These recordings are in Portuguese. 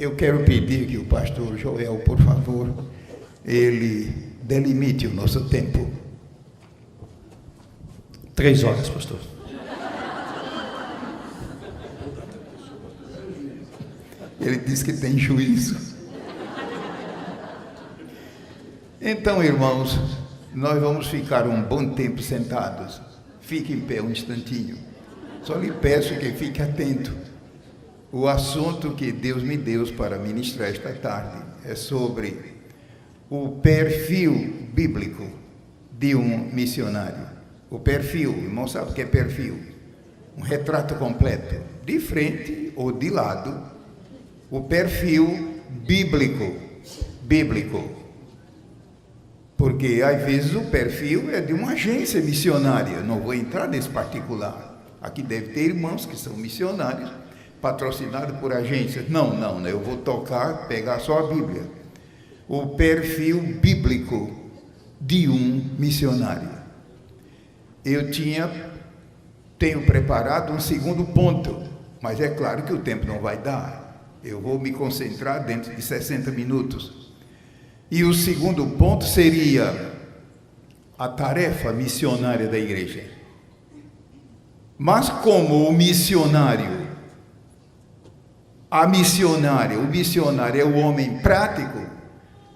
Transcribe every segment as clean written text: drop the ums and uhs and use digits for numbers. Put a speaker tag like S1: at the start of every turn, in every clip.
S1: Eu quero pedir que o pastor Joel, por favor, ele delimite o nosso tempo.
S2: 3 horas, pastor.
S1: Ele disse que tem juízo. Então, irmãos, nós vamos ficar um bom tempo sentados. Fique em pé um instantinho. Só lhe peço que fique atento. O assunto que Deus me deu para ministrar esta tarde é sobre o perfil bíblico de um missionário. O perfil, o irmão sabe o que é perfil? Um retrato completo, de frente ou de lado. O perfil bíblico. Porque, às vezes, o perfil é de uma agência missionária. Não vou entrar nesse particular. Aqui deve ter irmãos que são missionários, patrocinados por agências. Não, eu vou pegar só a Bíblia. O perfil bíblico de um missionário. Eu tenho preparado um segundo ponto, mas é claro que o tempo não vai dar. Eu vou me concentrar dentro de 60 minutos. E o segundo ponto seria a tarefa missionária da igreja. Mas como o missionário é o homem prático,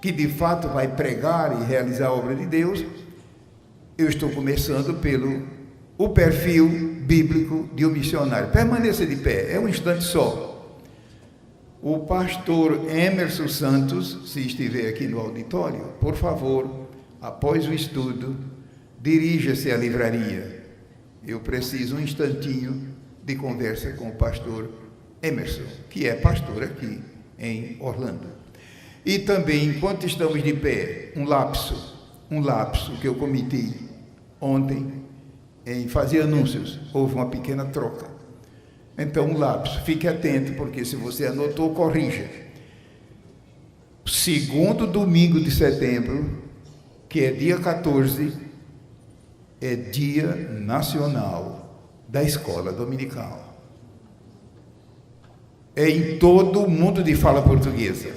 S1: que de fato vai pregar e realizar a obra de Deus, eu estou começando pelo perfil bíblico de um missionário. Permaneça de pé, é um instante só. O pastor Emerson Santos, se estiver aqui no auditório, por favor, após o estudo, dirija-se à livraria. Eu preciso um instantinho de conversa com o pastor Emerson, que é pastor aqui em Orlando. E também, enquanto estamos de pé, um lapso que eu cometi ontem em fazer anúncios. Houve uma pequena troca. Então, um lapso. Fique atento, porque se você anotou, corrija. Segundo domingo de setembro, que é dia 14, é Dia Nacional da Escola Dominical. É em todo o mundo de fala portuguesa.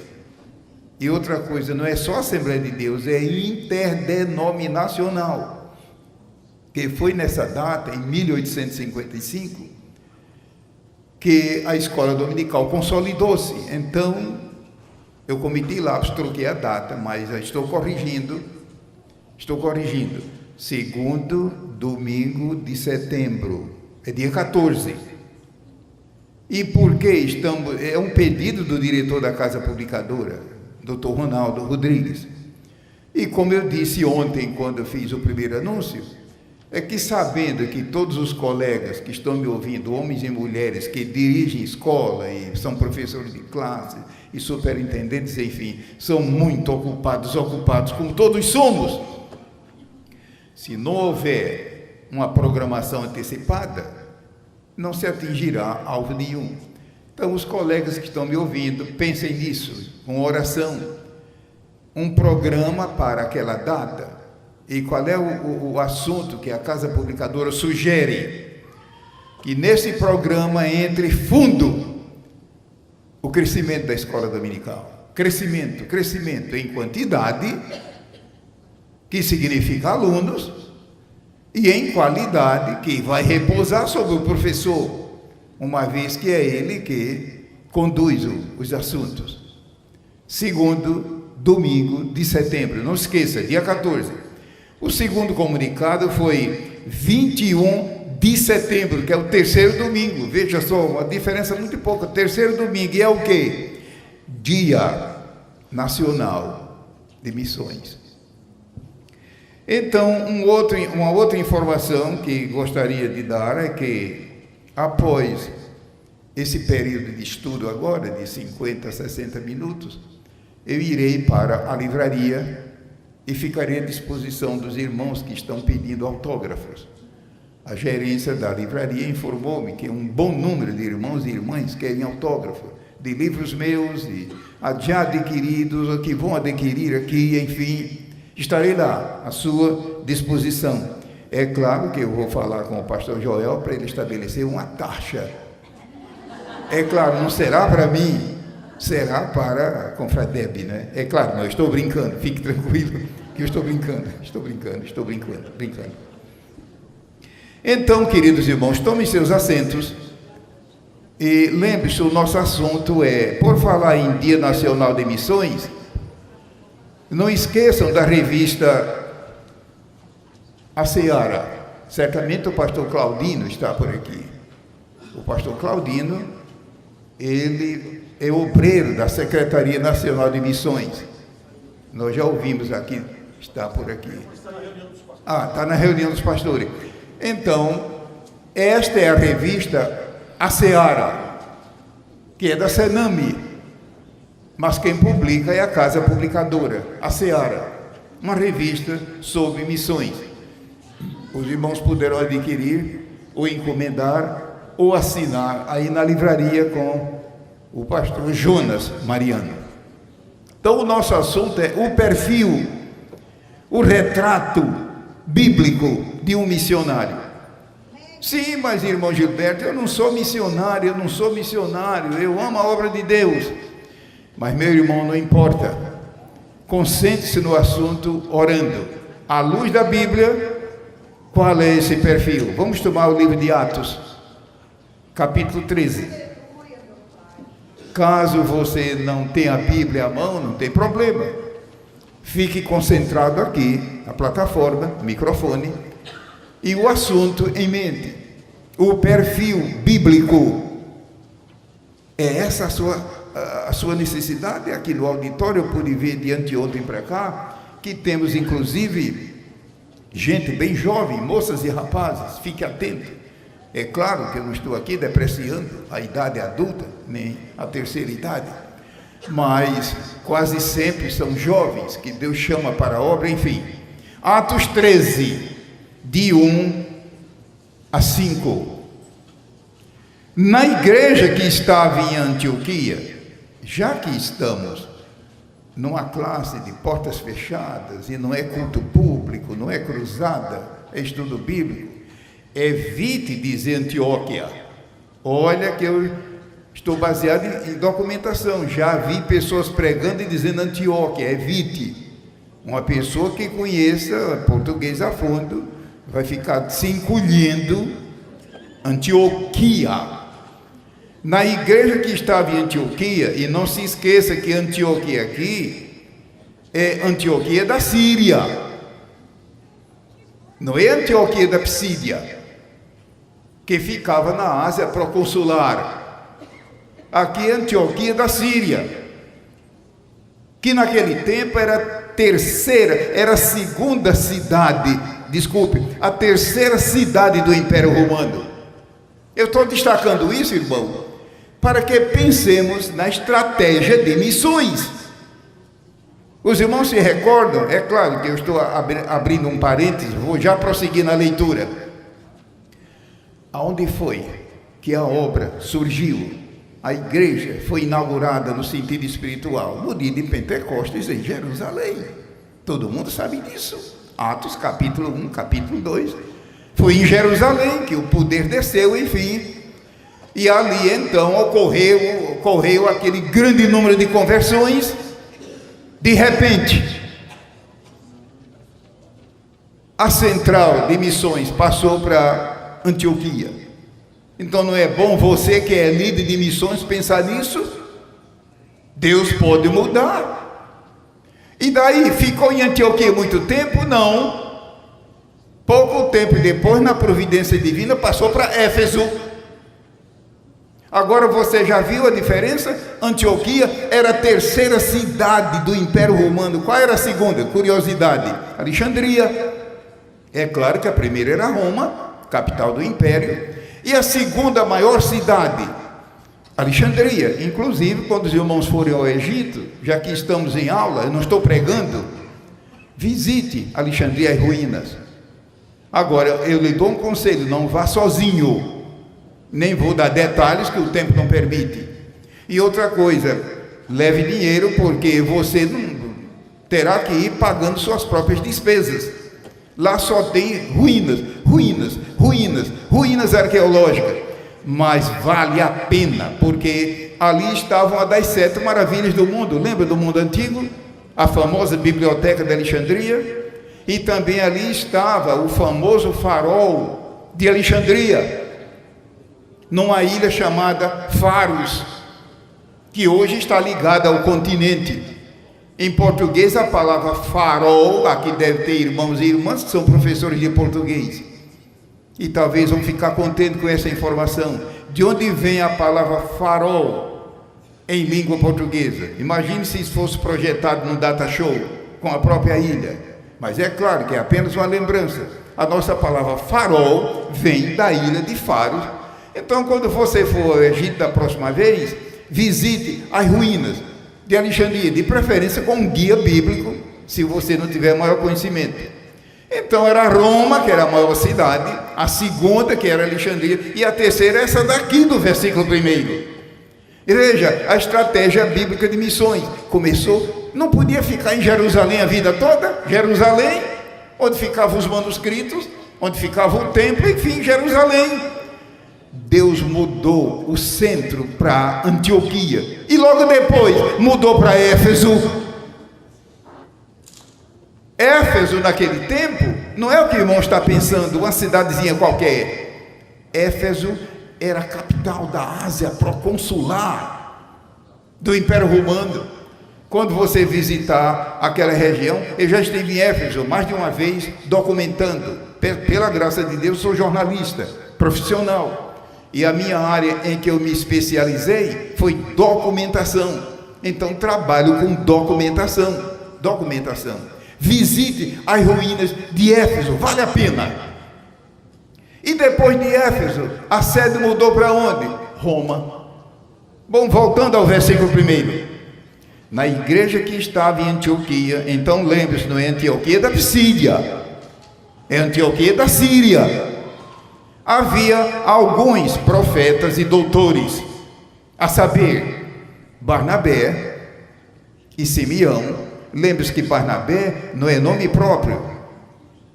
S1: E outra coisa, não é só Assembleia de Deus, é interdenominacional. Que foi nessa data, em 1855, que a escola dominical consolidou-se. Então, eu cometi lápis, troquei a data, mas estou corrigindo. Segundo domingo de setembro, é dia 14. E por que estamos... É um pedido do diretor da Casa Publicadora, Dr. Ronaldo Rodrigues. E como eu disse ontem, quando eu fiz o primeiro anúncio, é que sabendo que todos os colegas que estão me ouvindo, homens e mulheres que dirigem escola e são professores de classe e superintendentes, enfim, são muito ocupados como todos somos. Se não houver uma programação antecipada, não se atingirá alvo nenhum. Então, os colegas que estão me ouvindo, pensem nisso, com oração, um programa para aquela data. E qual é o assunto que a Casa Publicadora sugere? Que nesse programa entre fundo o crescimento da escola dominical. Crescimento em quantidade, que significa alunos, e em qualidade, que vai repousar sobre o professor, uma vez que é ele que conduz os assuntos. Segundo domingo de setembro, não esqueça, dia 14. O segundo comunicado foi 21 de setembro, que é o terceiro domingo. Veja só, uma diferença muito pouca. Terceiro domingo, e é o quê? Dia Nacional de Missões. Então, uma outra informação que gostaria de dar é que, após esse período de estudo agora, de 50 a 60 minutos, eu irei para a livraria e ficarei à disposição dos irmãos que estão pedindo autógrafos. A gerência da livraria informou-me que um bom número de irmãos e irmãs querem autógrafo de livros meus, já adquiridos, ou que vão adquirir aqui, enfim, estarei lá à sua disposição. É claro que eu vou falar com o pastor Joel para ele estabelecer uma taxa. É claro, não será para mim, será para a Confradeb, né? É claro, não, eu estou brincando, fique tranquilo, que eu estou brincando. Então, queridos irmãos, tomem seus assentos e lembre-se, o nosso assunto é, por falar em Dia Nacional de Missões, não esqueçam da revista A Seara. Certamente o pastor Claudino está por aqui. O pastor Claudino, ele é obreiro da Secretaria Nacional de Missões. Nós já ouvimos aqui, está por aqui. Está na reunião dos pastores. Então, esta é a revista A Seara, que é da Senami, mas quem publica é a casa publicadora, A Seara, uma revista sobre missões. Os irmãos poderão adquirir, ou encomendar, ou assinar aí na livraria com o pastor Jonas Mariano. Então, o nosso assunto é o perfil, o retrato bíblico de um missionário. Sim, mas irmão Gilberto, eu não sou missionário, eu amo a obra de Deus. Mas, meu irmão, não importa. Concentre-se no assunto orando. À luz da Bíblia, qual é esse perfil? Vamos tomar o livro de Atos, capítulo 13. Caso você não tenha a Bíblia à mão, não tem problema. Fique concentrado aqui, na plataforma, microfone, e o assunto em mente. O perfil bíblico. É essa a sua necessidade? Aqui no auditório eu pude ver de anteontem para cá, que temos inclusive gente bem jovem, moças e rapazes, fique atento. É claro que eu não estou aqui depreciando a idade adulta, nem a terceira idade, mas quase sempre são jovens que Deus chama para a obra, enfim. Atos 13, de 1 a 5. Na igreja que estava em Antioquia, já que estamos numa classe de portas fechadas, e não é culto público, não é cruzada, é estudo bíblico, evite dizer Antioquia. Olha que eu estou baseado em documentação, já vi pessoas pregando e dizendo Antioquia, evite. Uma pessoa que conheça português a fundo vai ficar se encolhendo. Antioquia. Na igreja que estava em Antioquia, e não se esqueça que Antioquia aqui é Antioquia da Síria, não é Antioquia da Psídia, que ficava na Ásia proconsular. Aqui é Antioquia da Síria, que naquele tempo era a segunda cidade, a terceira cidade do Império Romano. Eu estou destacando isso, irmão, para que pensemos na estratégia de missões. Os irmãos se recordam, é claro que eu estou abrindo um parênteses, vou já prosseguir na leitura. Aonde foi que a obra surgiu? A igreja foi inaugurada no sentido espiritual, no dia de Pentecostes em Jerusalém. Todo mundo sabe disso. Atos capítulo 1, capítulo 2. Foi em Jerusalém que o poder desceu, enfim. E ali então ocorreu aquele grande número de conversões. De repente, a central de missões passou para Antioquia. Então não é bom você que é líder de missões pensar nisso? Deus pode mudar. E daí, ficou em Antioquia muito tempo? Não. Pouco tempo depois, na providência divina, passou para Éfeso. Agora você já viu a diferença? Antioquia era a terceira cidade do Império Romano. Qual era a segunda? Curiosidade. Alexandria. É claro que a primeira era Roma, capital do Império. E a segunda maior cidade, Alexandria. Inclusive, quando os irmãos forem ao Egito, já que estamos em aula, eu não estou pregando, visite Alexandria e ruínas. Agora, eu lhe dou um conselho, não vá sozinho, nem vou dar detalhes que o tempo não permite. E outra coisa, leve dinheiro, porque você não terá que ir pagando suas próprias despesas. Lá só tem ruínas arqueológicas. mas vale a pena, porque ali estavam uma das 7 maravilhas do mundo. Lembra do mundo antigo? A famosa biblioteca de Alexandria. E também ali estava o famoso farol de Alexandria, numa ilha chamada Faros, que hoje está ligada ao continente. Em português, a palavra farol, aqui deve ter irmãos e irmãs que são professores de português, e talvez vão ficar contentes com essa informação. De onde vem a palavra farol em língua portuguesa? Imagine se isso fosse projetado no data show, com a própria ilha. Mas é claro que é apenas uma lembrança. A nossa palavra farol vem da ilha de Faros. Então, quando você for ao Egito da próxima vez, visite as ruínas de Alexandria, de preferência com um guia bíblico, se você não tiver maior conhecimento. Então era Roma, que era a maior cidade, a segunda, que era Alexandria, e a terceira, essa daqui do versículo 1. Veja, a estratégia bíblica de missões começou, não podia ficar em Jerusalém a vida toda. Jerusalém, onde ficavam os manuscritos, onde ficava o templo, enfim, Jerusalém. Deus mudou o centro para Antioquia, e logo depois mudou para Éfeso. Éfeso, naquele tempo, não é o que o irmão está pensando, uma cidadezinha qualquer. Éfeso era a capital da Ásia proconsular do Império Romano. Quando você visitar aquela região, eu já estive em Éfeso mais de uma vez documentando. Pela graça de Deus, sou jornalista profissional, e a minha área em que eu me especializei foi documentação. Então trabalho com documentação. Visite as ruínas de Éfeso, vale a pena. E depois de Éfeso, a sede mudou para onde? Roma. Bom, voltando ao versículo 1. Na igreja que estava em Antioquia, então lembre-se, não é Antioquia da Psídia, é Antioquia da Síria. Havia alguns profetas e doutores, a saber, Barnabé e Simeão. Lembre-se que Barnabé não é nome próprio.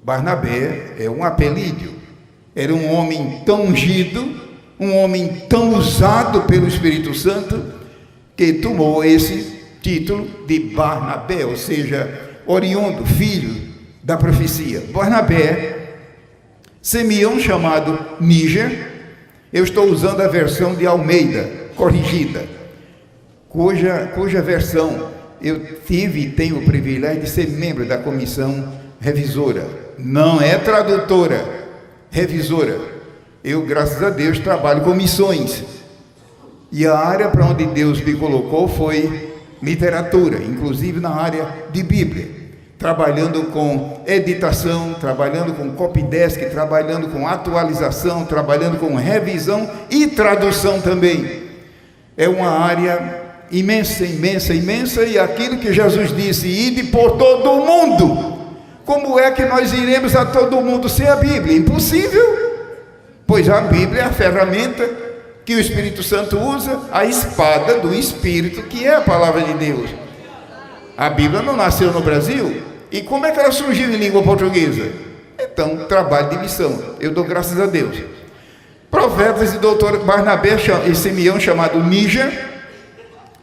S1: Barnabé é um apelido. Era um homem tão ungido, um homem tão usado pelo Espírito Santo, que tomou esse título de Barnabé, ou seja, oriundo, filho da profecia. Barnabé, Simeão, chamado Níger, eu estou usando a versão de Almeida, corrigida, cuja versão eu tive e tenho o privilégio de ser membro da comissão revisora. Não é tradutora, revisora. Eu, graças a Deus, trabalho com missões, e a área para onde Deus me colocou foi literatura, inclusive na área de Bíblia, trabalhando com editação, trabalhando com copydesk, trabalhando com atualização, trabalhando com revisão e tradução também. É uma área imensa, e aquilo que Jesus disse: ide por todo o mundo. Como é que nós iremos a todo mundo sem a Bíblia? Impossível, pois a Bíblia é a ferramenta que o Espírito Santo usa, a espada do Espírito, que é a palavra de Deus. A Bíblia não nasceu no Brasil, e como é que ela surgiu em língua portuguesa? Então, trabalho de missão, eu dou graças a Deus. Profetas e doutor Barnabé e Simeão, chamado Níger,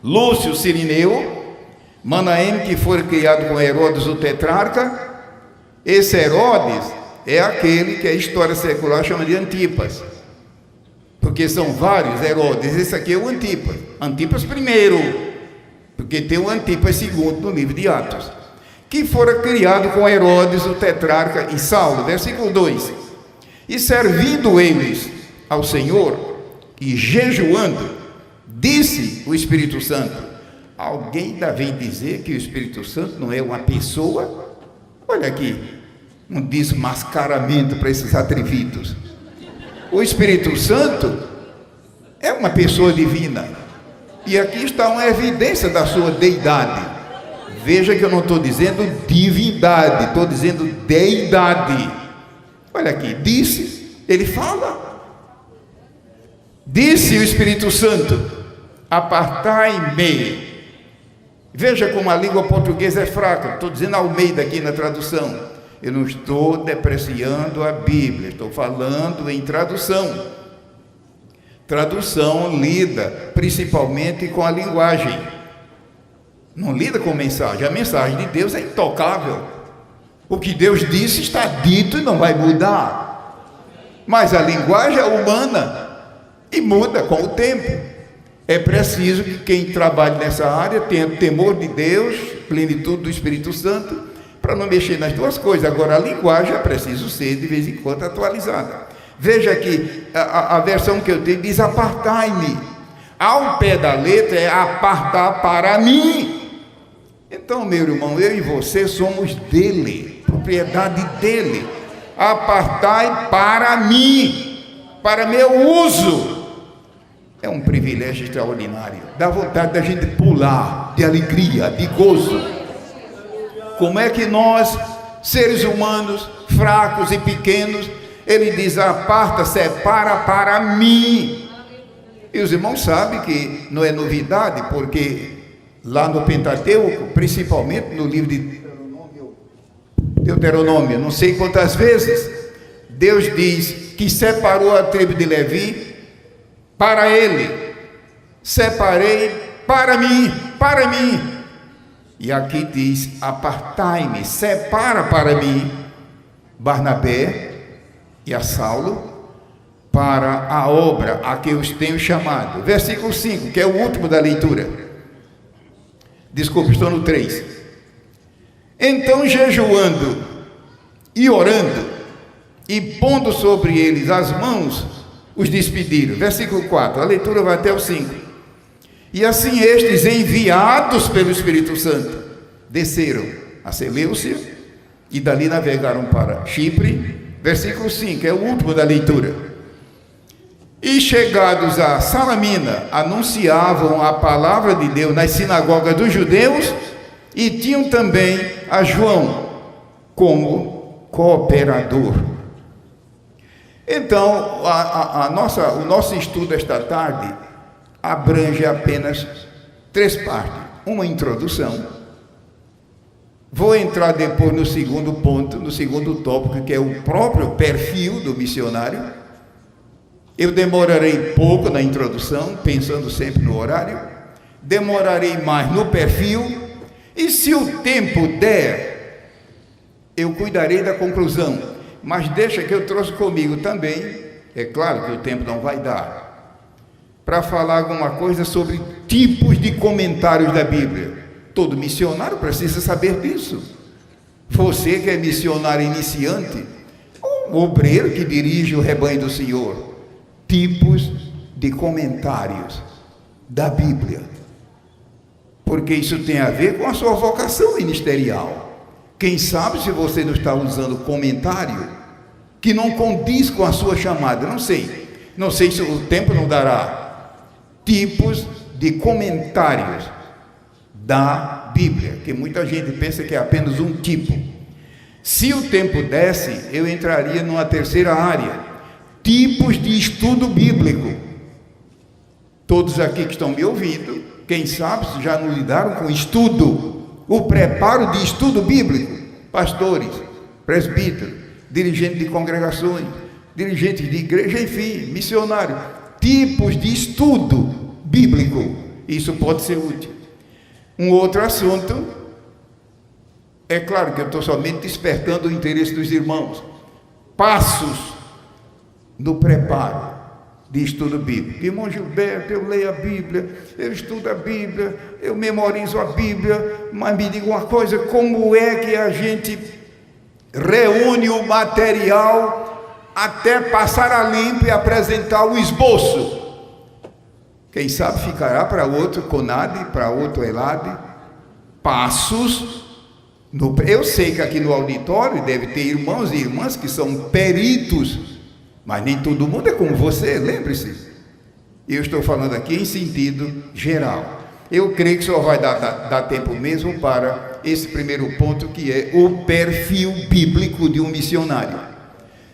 S1: Lúcio Cirineu, Manaém, que foi criado com Herodes o tetrarca. Esse Herodes é aquele que a história secular chama de Antipas, porque são vários Herodes. Esse aqui é o Antipas, Antipas I, porque tem o Antipas II no livro de Atos, que fora criado com Herodes o tetrarca e Saulo. Versículo 2: e servindo eles ao Senhor e jejuando, disse o Espírito Santo. Alguém ainda vem dizer que o Espírito Santo não é uma pessoa? Olha aqui, um desmascaramento para esses atrevidos. O Espírito Santo é uma pessoa divina, e aqui está uma evidência da sua deidade. Veja que eu não estou dizendo divindade, estou dizendo deidade. Olha aqui, disse, ele fala. Disse o Espírito Santo: apartai-me. Veja como a língua portuguesa é fraca. Estou dizendo Almeida aqui na tradução. Eu não estou depreciando a Bíblia, estou falando em tradução. Tradução lida principalmente com a linguagem, não lida com mensagem. A mensagem de Deus é intocável. O que Deus disse está dito e não vai mudar. Mas a linguagem é humana e muda com o tempo. É preciso que quem trabalhe nessa área tenha temor de Deus, plenitude do Espírito Santo, para não mexer nas duas coisas. Agora, a linguagem é preciso ser de vez em quando atualizada. Veja que a versão que eu tenho diz: apartai-me. Ao pé da letra é apartar para mim. Então, meu irmão, eu e você somos dele, propriedade dele. Apartai para mim, para meu uso. É um privilégio extraordinário. Dá vontade da gente pular de alegria, de gozo. Como é que nós, seres humanos, fracos e pequenos, ele diz: aparta, separa para mim. E os irmãos sabem que não é novidade, porque lá no Pentateuco, principalmente no livro de Deuteronômio, não sei quantas vezes, Deus diz que separou a tribo de Levi para ele. Separei para mim, para mim. E aqui diz: apartai-me, separa para mim Barnabé e a Saulo para a obra a que os tenho chamado. Versículo 5, que é o último da leitura. Desculpe, estou no 3. Então, jejuando e orando e pondo sobre eles as mãos, os despediram. Versículo 4, a leitura vai até o 5. E assim estes, enviados pelo Espírito Santo, desceram a Seleucia e dali navegaram para Chipre. Versículo 5, é o último da leitura. E chegados a Salamina, anunciavam a palavra de Deus nas sinagogas dos judeus e tinham também a João como cooperador. Então, o nosso estudo esta tarde abrange apenas 3 partes. Uma introdução. Vou entrar depois no segundo ponto, no segundo tópico, que é o próprio perfil do missionário. Eu demorarei pouco na introdução, pensando sempre no horário. Demorarei mais no perfil. E se o tempo der, eu cuidarei da conclusão. Mas deixa que eu trouxe comigo também, é claro que o tempo não vai dar, para falar alguma coisa sobre tipos de comentários da Bíblia. Todo missionário precisa saber disso. Você que é missionário iniciante, ou obreiro que dirige o rebanho do Senhor, tipos de comentários da Bíblia. Porque isso tem a ver com a sua vocação ministerial. Quem sabe se você não está usando comentário que não condiz com a sua chamada, não sei. Não sei se o tempo não dará. Tipos de comentários da Bíblia, que muita gente pensa que é apenas um tipo. Se o tempo desse, eu entraria numa terceira área: tipos de estudo bíblico. Todos aqui que estão me ouvindo, quem sabe se já não lidaram com estudo, o preparo de estudo bíblico. Pastores, presbíteros, dirigentes de congregações, dirigentes de igreja, enfim, missionários. Tipos de estudo bíblico. Isso pode ser útil. Um outro assunto, é claro que eu estou somente despertando o interesse dos irmãos. Passos no preparo de estudo bíblico. Irmão Gilberto, eu leio a Bíblia, eu estudo a Bíblia, eu memorizo a Bíblia, mas me diga uma coisa: como é que a gente reúne o material até passar a limpo e apresentar o esboço? Quem sabe ficará para outro CONAD, para outro ELAD. Passos. Eu sei que aqui no auditório deve ter irmãos e irmãs que são peritos, mas nem todo mundo é como você, lembre-se. Eu estou falando aqui em sentido geral. Eu creio que só vai dar tempo mesmo para esse primeiro ponto, que é o perfil bíblico de um missionário.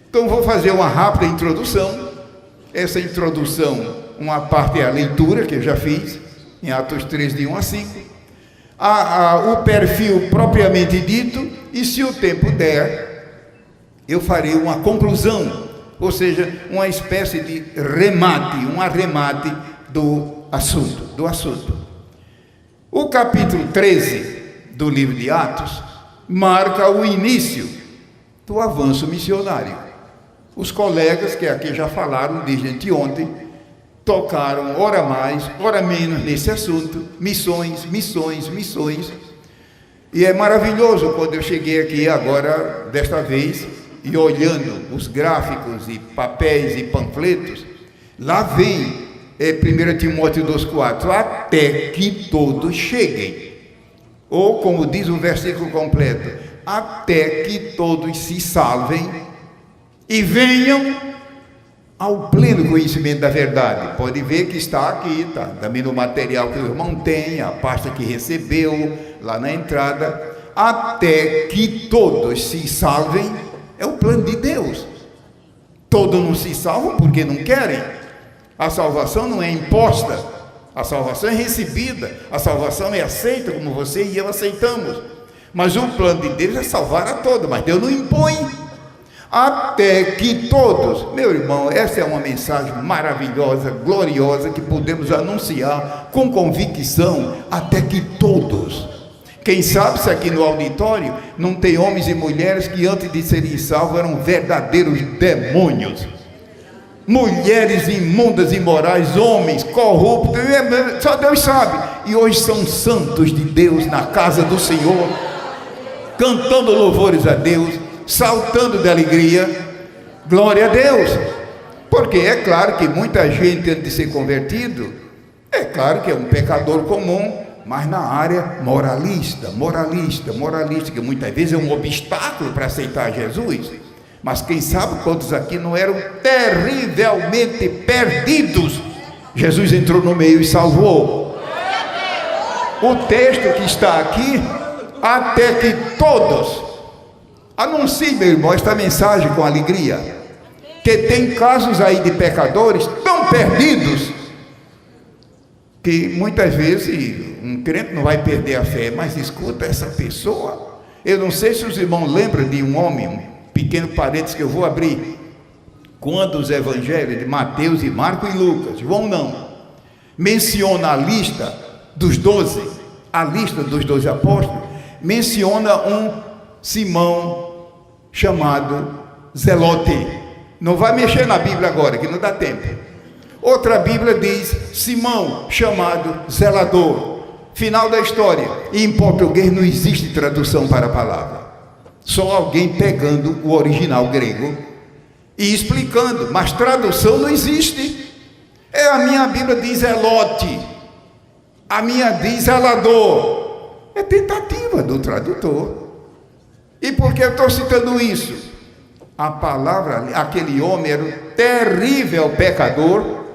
S1: Então vou fazer uma rápida introdução. Essa introdução, uma parte é a leitura, que eu já fiz, em Atos 3, de 1 a 5. O perfil propriamente dito, e se o tempo der, eu farei uma conclusão ou seja, uma espécie de remate, um arremate do assunto. O capítulo 13 do livro de Atos marca o início do avanço missionário. Os colegas que aqui já falaram desde anteontem tocaram ora mais, ora menos nesse assunto, missões. E é maravilhoso quando eu cheguei aqui agora, desta vez, e olhando os gráficos e papéis e panfletos, lá vem 1 Timóteo 2,4, até que todos cheguem. Ou, como diz o versículo completo, até que todos se salvem e venham ao pleno conhecimento da verdade. Pode ver que está aqui, está também no material que o irmão tem, a pasta que recebeu lá na entrada. Até que todos se salvem, é o plano de Deus. Todos não se salvam porque não querem. A salvação não é imposta, a salvação é recebida, a salvação é aceita, como você e eu aceitamos. Mas o plano de Deus é salvar a todos, mas Deus não impõe. Até que todos, meu irmão, essa é uma mensagem maravilhosa, gloriosa, que podemos anunciar com convicção, até que todos. Quem sabe se aqui no auditório não tem homens e mulheres que antes de serem salvos eram verdadeiros demônios, mulheres imundas, imorais, homens corruptos, só Deus sabe, e hoje são santos de Deus na casa do Senhor, cantando louvores a Deus, saltando de alegria, glória a Deus. Porque é claro que muita gente antes de ser convertido, é claro que é um pecador comum, mas na área moralista, que muitas vezes é um obstáculo para aceitar Jesus. Mas quem sabe quantos aqui não eram terrivelmente perdidos, Jesus entrou no meio e salvou. O texto que está aqui, até que todos. Anuncie, meu irmão, esta mensagem com alegria, que tem casos aí de pecadores tão perdidos, que muitas vezes um crente não vai perder a fé, mas escuta essa pessoa. Eu não sei se os irmãos lembram de um homem, um pequeno parênteses que eu vou abrir, quando os evangelhos de Mateus e Marcos e Lucas, João não, menciona a lista dos 12, a lista dos 12 apóstolos, menciona um Simão chamado Zelote. Não vai mexer na Bíblia agora, que não dá tempo. Outra Bíblia diz Simão chamado Zelador. Final da história. E em português não existe tradução para a palavra. Só alguém pegando o original grego e explicando, mas tradução não existe. A minha Bíblia diz Zelote, a minha diz Zelador. É tentativa do tradutor. E por que eu estou citando isso? A palavra, aquele homem era um terrível pecador,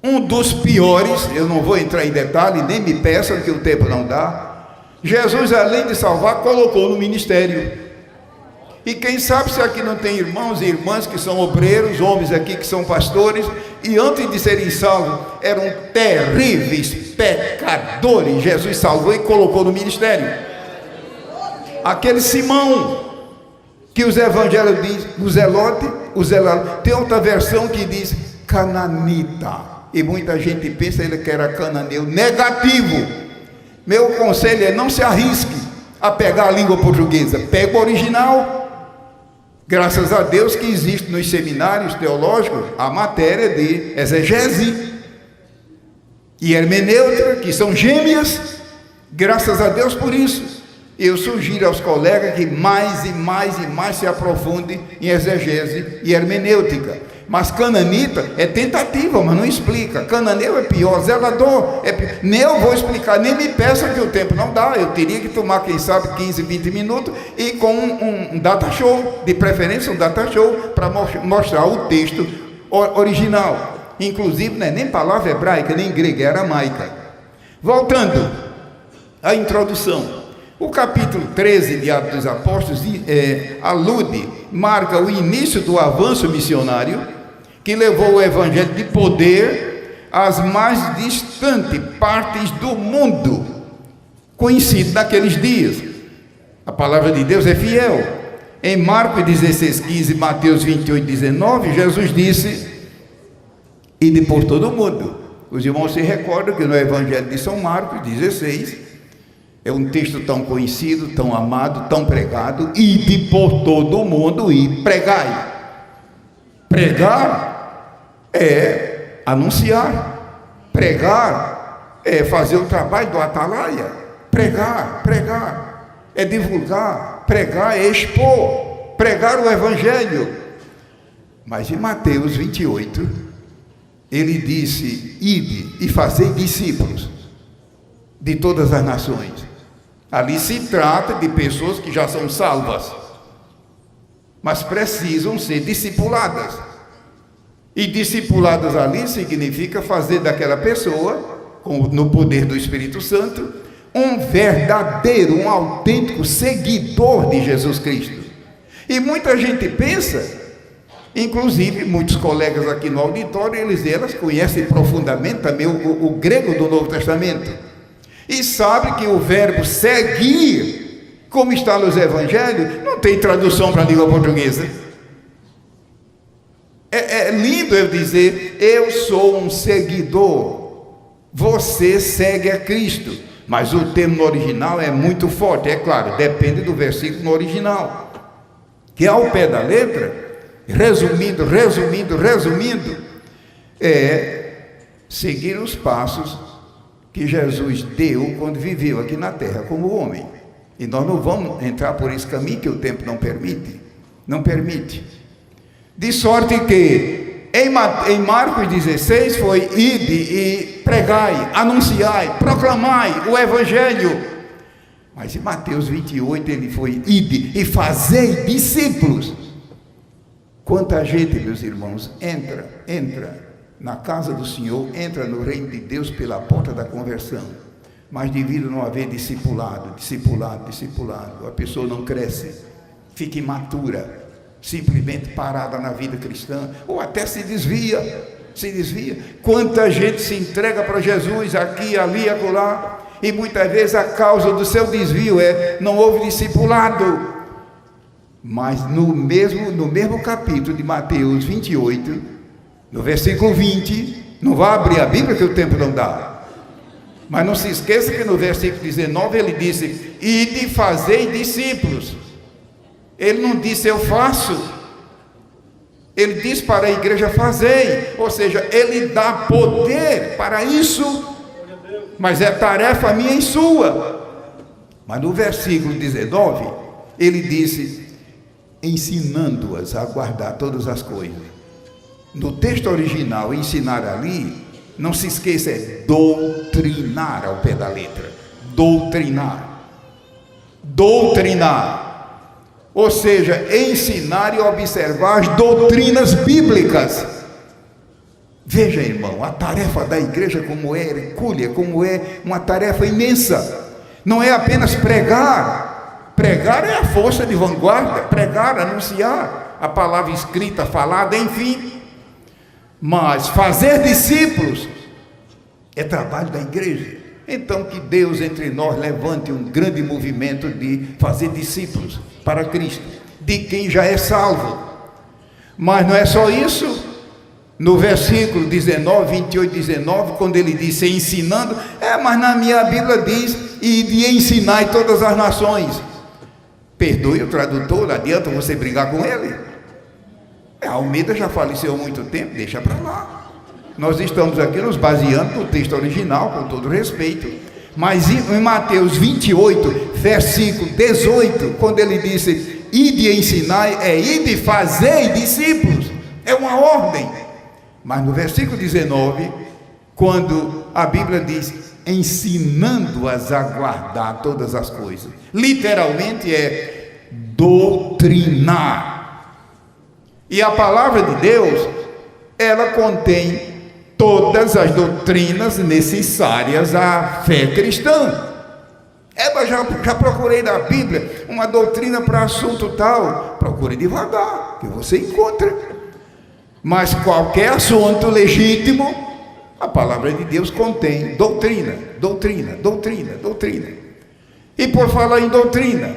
S1: um dos piores. Eu não vou entrar em detalhe, nem me peçam que o tempo não dá. Jesus, além de salvar, colocou no ministério. E quem sabe se aqui não tem irmãos e irmãs que são obreiros, homens aqui que são pastores, e antes de serem salvos, eram terríveis pecadores. Jesus salvou e colocou no ministério. Aquele Simão, que os evangelhos dizem, o Zelote, tem outra versão que diz cananita, e muita gente pensa ele que era cananeu, negativo. Meu conselho é não se arrisque a pegar a língua portuguesa, pega o original. Graças a Deus que existe nos seminários teológicos a matéria de exegese e hermenêutica, que são gêmeas, graças a Deus por isso. Eu sugiro aos colegas que mais e mais se aprofundem em exegese e hermenêutica. Mas cananita é tentativa, mas não explica. Cananeu é pior, zelador é pior. Nem eu vou explicar, nem me peçam que o tempo não dá. Eu teria que tomar, quem sabe, 15, 20 minutos e com um data show, de preferência um data show, para mostrar o texto original. Inclusive, não é nem palavra hebraica, nem grega, é aramaica. Voltando à introdução. O capítulo 13 de Atos dos Apóstolos marca o início do avanço missionário que levou o evangelho de poder às mais distantes partes do mundo, conhecido naqueles dias. A palavra de Deus é fiel. Em Marcos 16:15, Mateus 28:19, Jesus disse: ide por todo o mundo. Os irmãos se recordam que no Evangelho de São Marcos 16, é um texto tão conhecido, tão amado, tão pregado: ide por todo o mundo e pregai. Pregar é anunciar, pregar é fazer o trabalho do atalaia, pregar é divulgar, pregar é expor, pregar o Evangelho. Mas em Mateus 28, ele disse: ide e fazei discípulos de todas as nações. Ali se trata de pessoas que já são salvas, mas precisam ser discipuladas. E discipuladas ali significa fazer daquela pessoa, no poder do Espírito Santo, um verdadeiro, um autêntico seguidor de Jesus Cristo. E muita gente pensa, inclusive muitos colegas aqui no auditório, elas conhecem profundamente também o grego do Novo Testamento, e sabem que o verbo seguir, como está nos evangelhos, não tem tradução para a língua portuguesa. É lindo eu dizer: eu sou um seguidor, você segue a Cristo. Mas o termo no original é muito forte, é claro, depende do versículo no original, que ao pé da letra, resumindo, é seguir os passos que Jesus deu quando viveu aqui na terra como homem. E nós não vamos entrar por esse caminho, que o tempo não permite. De sorte que em Marcos 16 foi: ide e pregai, anunciai, proclamai o Evangelho. Mas em Mateus 28 ele foi: ide e fazei discípulos. Quanta gente, meus irmãos, entra na casa do Senhor, entra no reino de Deus pela porta da conversão, mas devido a não haver discipulado, a pessoa não cresce, fica imatura, simplesmente parada na vida cristã, ou até se desvia. Quanta gente se entrega para Jesus aqui, ali, acolá, e muitas vezes a causa do seu desvio não houve discipulado. Mas no mesmo capítulo de Mateus 28, no versículo 20, não vai abrir a Bíblia que o tempo não dá, mas não se esqueça que no versículo 19 ele disse: ide e fazei discípulos. Ele não disse eu faço, ele diz para a igreja fazei, ou seja, ele dá poder para isso, mas é tarefa minha e sua. Mas no versículo 19 ele disse: ensinando-as a guardar todas as coisas. No texto original, ensinar ali, não se esqueça, é doutrinar ao pé da letra. Doutrinar. Ou seja, ensinar e observar as doutrinas bíblicas. Veja, irmão, a tarefa da igreja como é hercúlea, como é uma tarefa imensa. Não é apenas pregar. Pregar é a força de vanguarda. Pregar, anunciar a palavra escrita, falada, enfim. Mas fazer discípulos é trabalho da igreja. Então que Deus entre nós levante um grande movimento de fazer discípulos para Cristo, de quem já é salvo. Mas não é só isso. No versículo 28, quando ele disse ensinando, mas na minha Bíblia diz: e de ensinar todas as nações. Perdoe o tradutor, não adianta você brigar com ele. A Almeida já faleceu há muito tempo, deixa para lá. Nós estamos aqui nos baseando no texto original, com todo respeito. Mas em Mateus 28, versículo 18, quando ele disse: ide e ensinai, ide e fazei discípulos, é uma ordem. Mas no versículo 19, quando a Bíblia diz: ensinando-as a guardar todas as coisas, literalmente é doutrinar. E a palavra de Deus, ela contém todas as doutrinas necessárias à fé cristã. Já procurei na Bíblia uma doutrina para assunto tal, procure devagar, que você encontra. Mas qualquer assunto legítimo, a palavra de Deus contém doutrina. E por falar em doutrina,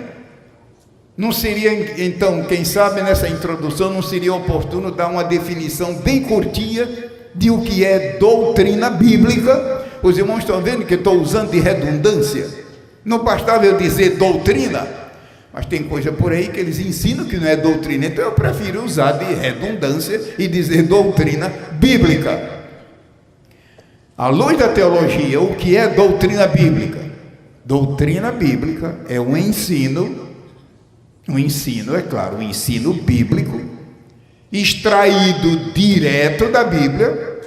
S1: Não seria, então, quem sabe nessa introdução, não seria oportuno dar uma definição bem curtinha de o que é doutrina bíblica? Os irmãos estão vendo que eu estou usando de redundância. Não bastava eu dizer doutrina, mas tem coisa por aí que eles ensinam que não é doutrina, então eu prefiro usar de redundância e dizer doutrina bíblica. À luz da teologia, o que é doutrina bíblica? Doutrina bíblica é um ensino, é claro, um ensino bíblico, extraído direto da Bíblia,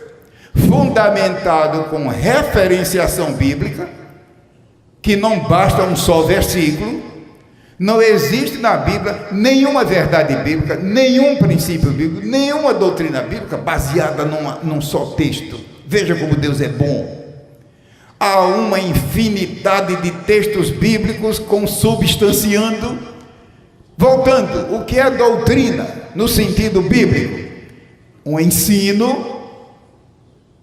S1: fundamentado com referenciação bíblica, que não basta um só versículo. Não existe na Bíblia nenhuma verdade bíblica, nenhum princípio bíblico, nenhuma doutrina bíblica baseada num só texto. Veja como Deus é bom. Há uma infinidade de textos bíblicos consubstanciando. Voltando, o que é doutrina no sentido bíblico? Um ensino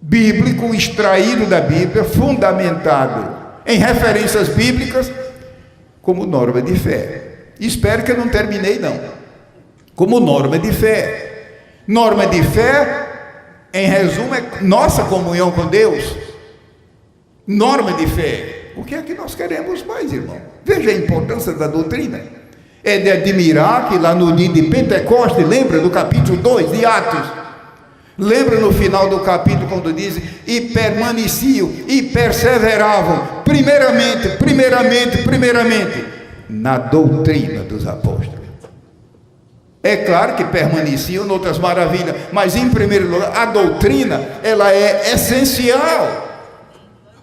S1: bíblico extraído da Bíblia, fundamentado em referências bíblicas, como norma de fé. Espero que eu não terminei, não. Como norma de fé. Norma de fé, em resumo, é nossa comunhão com Deus. Norma de fé. O que é que nós queremos mais, irmão? Veja a importância da doutrina. É de admirar que lá no dia de Pentecostes, lembra do capítulo 2 de Atos? Lembra no final do capítulo quando diz: e permaneciam e perseveravam primeiramente na doutrina dos apóstolos. É claro que permaneciam em outras maravilhas, mas em primeiro lugar a doutrina, ela é essencial,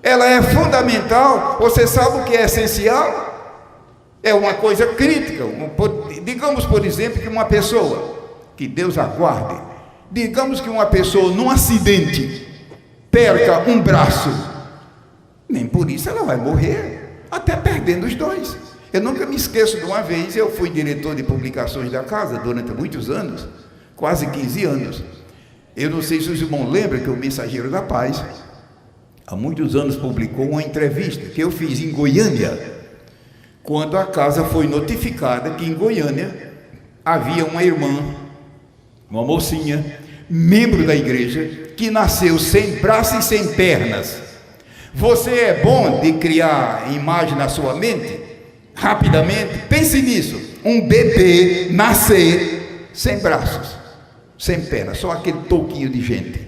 S1: ela é fundamental. Você sabe o que é essencial? É uma coisa crítica. Digamos, por exemplo, que uma pessoa, que Deus aguarde, digamos que uma pessoa num acidente perca um braço, nem por isso ela vai morrer, até perdendo os dois. Eu nunca me esqueço de uma vez, eu fui diretor de publicações da casa durante muitos anos, quase 15 anos. Eu não sei se os irmãos lembram que o Mensageiro da Paz, há muitos anos, publicou uma entrevista que eu fiz em Goiânia, quando a casa foi notificada que em Goiânia havia uma irmã, uma mocinha, membro da igreja, que nasceu sem braços e sem pernas. Você é bom de criar imagem na sua mente? Rapidamente, pense nisso. Um bebê nascer sem braços, sem pernas, só aquele toquinho de gente.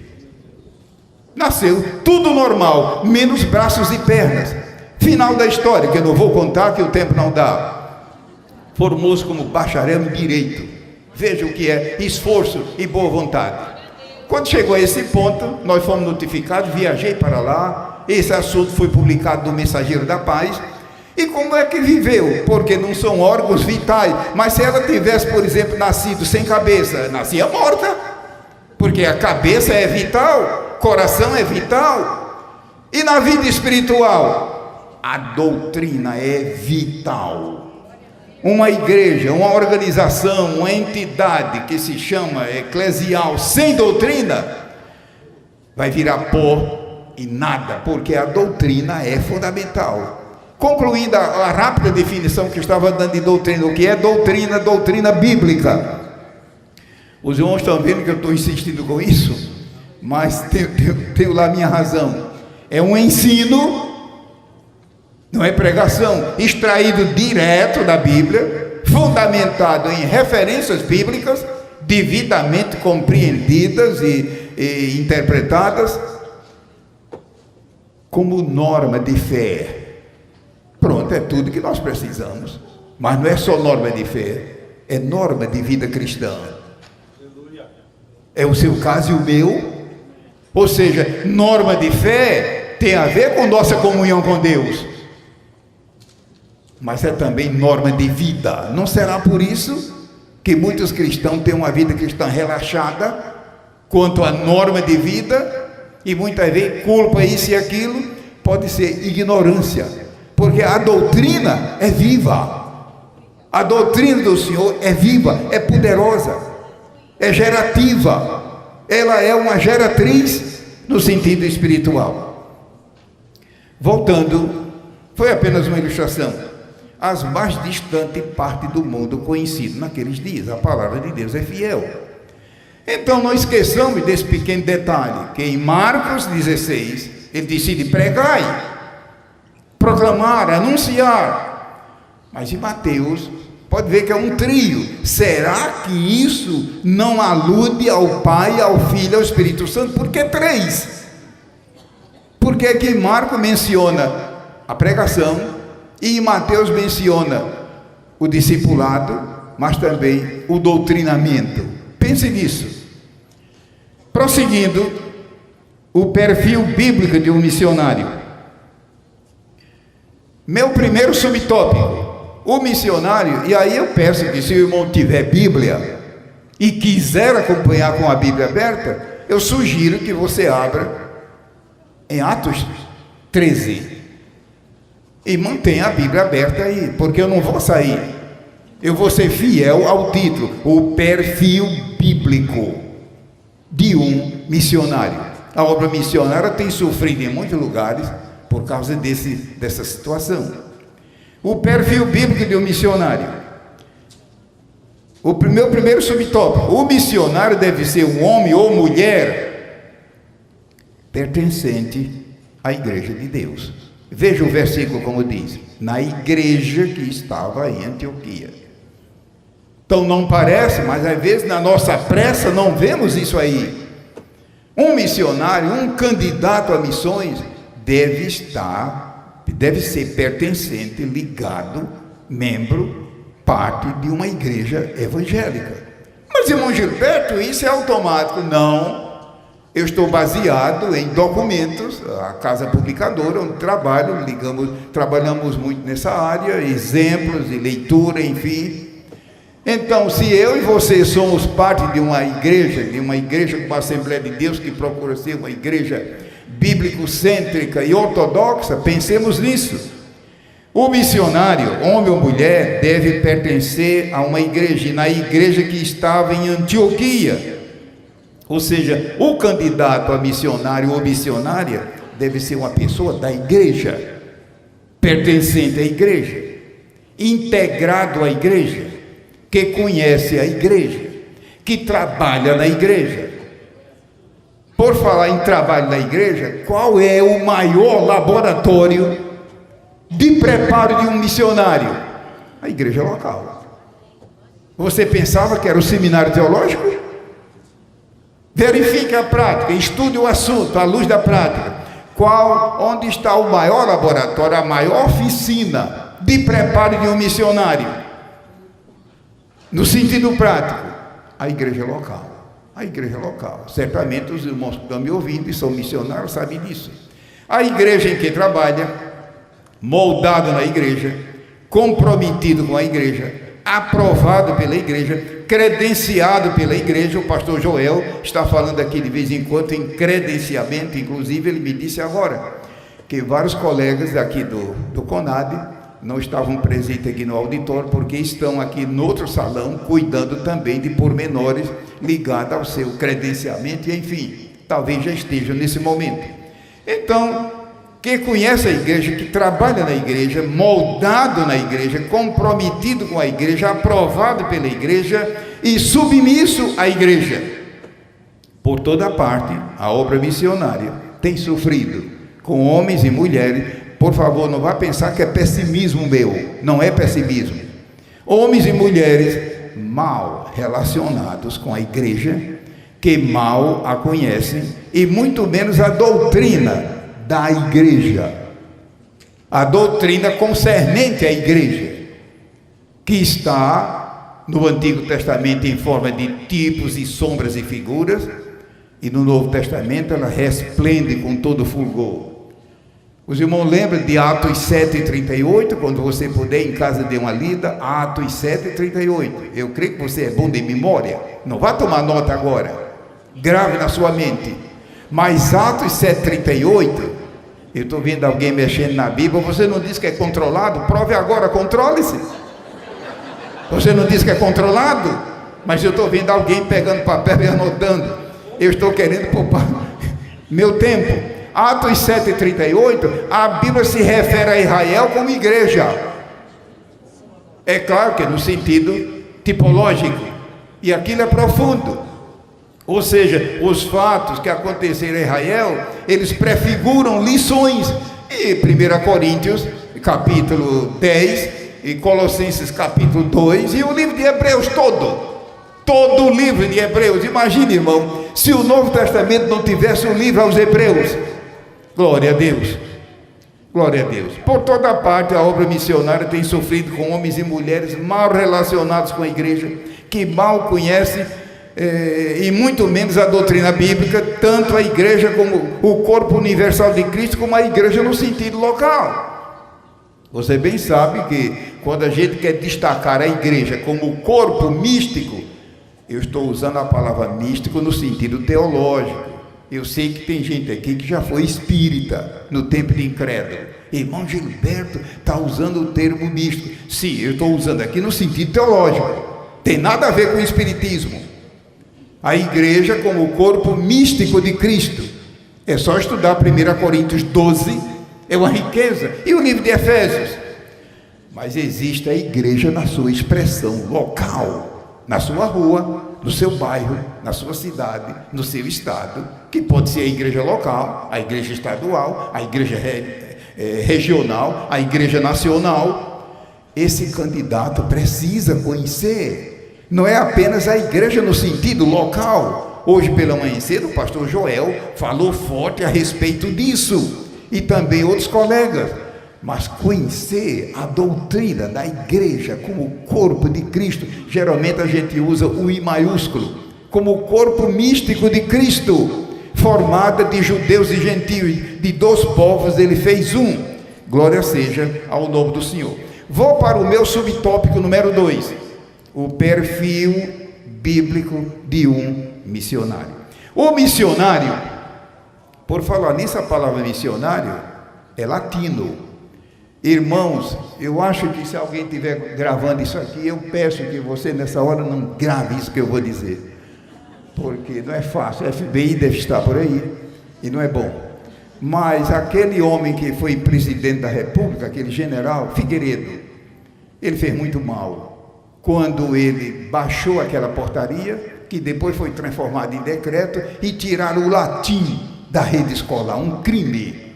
S1: Nasceu tudo normal, menos braços e pernas. Final da história, que eu não vou contar, que o tempo não dá. Formou-se como bacharel em direito. Veja o que é esforço e boa vontade. Quando chegou a esse ponto, nós fomos notificados, viajei para lá, esse assunto foi publicado no Mensageiro da Paz. E como é que viveu? Porque não são órgãos vitais, mas se ela tivesse, por exemplo, nascido sem cabeça, nascia morta, porque a cabeça é vital, coração é vital. E na vida espiritual, a doutrina é vital. Uma igreja, uma organização, uma entidade que se chama eclesial sem doutrina, vai virar pó e nada, porque a doutrina é fundamental. Concluindo a rápida definição que eu estava dando de doutrina, o que é doutrina? Doutrina bíblica. Os irmãos estão vendo que eu estou insistindo com isso, mas tenho lá minha razão. É um ensino, não é pregação, extraído direto da Bíblia, fundamentado em referências bíblicas, devidamente compreendidas e interpretadas como norma de fé. Pronto, é tudo que nós precisamos. Mas não é só norma de fé, é norma de vida cristã. É o seu caso e o meu. Ou seja, norma de fé tem a ver com nossa comunhão com Deus, mas é também norma de vida. Não será por isso que muitos cristãos têm uma vida cristã relaxada quanto à norma de vida, e muitas vezes culpa isso e aquilo? Pode ser ignorância. Porque a doutrina é viva, a doutrina do Senhor é viva, é poderosa, é gerativa, ela é uma geratriz no sentido espiritual. Voltando, foi apenas uma ilustração. as mais distantes partes do mundo conhecido naqueles dias. A palavra de Deus é fiel. Então não esqueçamos desse pequeno detalhe, que em Marcos 16, ele decide pregar, proclamar, anunciar. Mas em Mateus, pode ver que é um trio. Será que isso não alude ao Pai, ao Filho e ao Espírito Santo? Por que três? Porque aqui Marcos menciona a pregação e em Mateus menciona o discipulado, mas também o doutrinamento. Pense nisso. Prosseguindo, o perfil bíblico de um missionário. Meu primeiro subtópico, o missionário, e aí eu peço que se o irmão tiver Bíblia e quiser acompanhar com a Bíblia aberta, eu sugiro que você abra em Atos 13 e mantenha a Bíblia aberta aí, porque eu não vou sair, eu vou ser fiel ao título, o perfil bíblico de um missionário. A obra missionária tem sofrido em muitos lugares por causa dessa situação. O perfil bíblico de um missionário. O meu primeiro subtópico: o missionário deve ser um homem ou mulher pertencente à igreja de Deus. Veja o versículo como diz: na igreja que estava em Antioquia. Então não parece, mas às vezes na nossa pressa não vemos isso aí. Um missionário, um candidato a missões deve ser pertencente, ligado, membro, parte de uma igreja evangélica. Mas, irmão Gilberto, isso é automático. Não, eu estou baseado em documentos, a casa publicadora, onde trabalhamos muito nessa área, exemplos de leitura, enfim. Então, se eu e você somos parte de uma igreja com uma Assembleia de Deus que procura ser uma igreja bíblico-cêntrica e ortodoxa, pensemos nisso. O missionário, homem ou mulher, deve pertencer a uma igreja, e na igreja que estava em Antioquia. Ou seja, o candidato a missionário ou missionária deve ser uma pessoa da igreja, pertencente à igreja, integrado à igreja, que conhece a igreja, que trabalha na igreja. Por falar em trabalho na igreja, qual é o maior laboratório de preparo de um missionário? A igreja local. Você pensava que era o seminário teológico? Verifique a prática, estude o assunto à luz da prática. Onde está o maior laboratório, a maior oficina de preparo de um missionário? No sentido prático, a igreja local. A igreja local. Certamente os irmãos que estão me ouvindo e são missionários sabem disso. A igreja em que trabalha, moldado na igreja, comprometido com a igreja, aprovado pela igreja, credenciado pela igreja. O pastor Joel está falando aqui de vez em quando em credenciamento. Inclusive ele me disse agora que vários colegas aqui do CONAD não estavam presentes aqui no auditório, porque estão aqui no outro salão, cuidando também de pormenores ligados ao seu credenciamento, e enfim, talvez já estejam nesse momento. Então, quem conhece a igreja, que trabalha na igreja, moldado na igreja, comprometido com a igreja, aprovado pela igreja e submisso à igreja. Por toda parte, a obra missionária tem sofrido com homens e mulheres. Por favor, não vá pensar que é pessimismo meu. Não é pessimismo. Homens e mulheres mal relacionados com a igreja, que mal a conhecem, e muito menos a doutrina da igreja. A doutrina concernente à igreja, que está no Antigo Testamento em forma de tipos e sombras e figuras, e no Novo Testamento ela resplende com todo fulgor. Os irmãos lembram de Atos 7:38, quando você puder em casa dê uma lida, Atos 7:38. Eu creio que você é bom de memória, não vá tomar nota agora, grave na sua mente. Mas Atos 7:38, eu estou vendo alguém mexendo na Bíblia. Você não diz que é controlado? Prove agora, controle-se. Você não diz que é controlado? Mas eu estou vendo alguém pegando papel e anotando. Eu estou querendo poupar meu tempo. Atos 7:38, a Bíblia se refere a Israel como igreja. É claro que é no sentido tipológico, e aquilo é profundo. Ou seja, os fatos que aconteceram em Israel, eles prefiguram lições. E 1 Coríntios, capítulo 10, e Colossenses, capítulo 2, e o livro de Hebreus todo o livro de Hebreus. Imagine, irmão, se o Novo Testamento não tivesse o livro aos Hebreus. Glória a Deus. Glória a Deus. Por toda parte, a obra missionária tem sofrido com homens e mulheres mal relacionados com a igreja, que mal conhecem e muito menos a doutrina bíblica, tanto a igreja como o corpo universal de Cristo, como a igreja no sentido local. Você bem sabe que quando a gente quer destacar a igreja como corpo místico, eu estou usando a palavra místico no sentido teológico. Eu sei que tem gente aqui que já foi espírita no tempo de incrédulo. Irmão Gilberto está usando o termo místico. Sim, eu estou usando aqui no sentido teológico. Tem nada a ver com o espiritismo. A igreja como o corpo místico de Cristo. É só estudar 1 Coríntios 12, é uma riqueza. E o livro de Efésios. Mas existe a igreja na sua expressão local, na sua rua, no seu bairro, na sua cidade, no seu estado, que pode ser a igreja local, a igreja estadual, a igreja regional, a igreja nacional. Esse candidato precisa conhecer. Não é apenas a igreja no sentido local. Hoje pela manhã cedo o pastor Joel falou forte a respeito disso, e também outros colegas. Mas conhecer a doutrina da igreja como corpo de Cristo, geralmente a gente usa o I maiúsculo, como o corpo místico de Cristo, formada de judeus e gentios, de 2 povos ele fez um. Glória seja ao nome do Senhor. Vou para o meu subtópico número 2. O perfil bíblico de um missionário. O missionário, por falar nisso, a palavra missionário é latino. Irmãos, eu acho que se alguém estiver gravando isso aqui, eu peço que você nessa hora não grave isso que eu vou dizer, porque não é fácil. A FBI deve estar por aí e não é bom. Mas aquele homem que foi presidente da República, aquele general Figueiredo, ele fez muito mal quando ele baixou aquela portaria, que depois foi transformada em decreto, e tiraram o latim da rede escolar, um crime.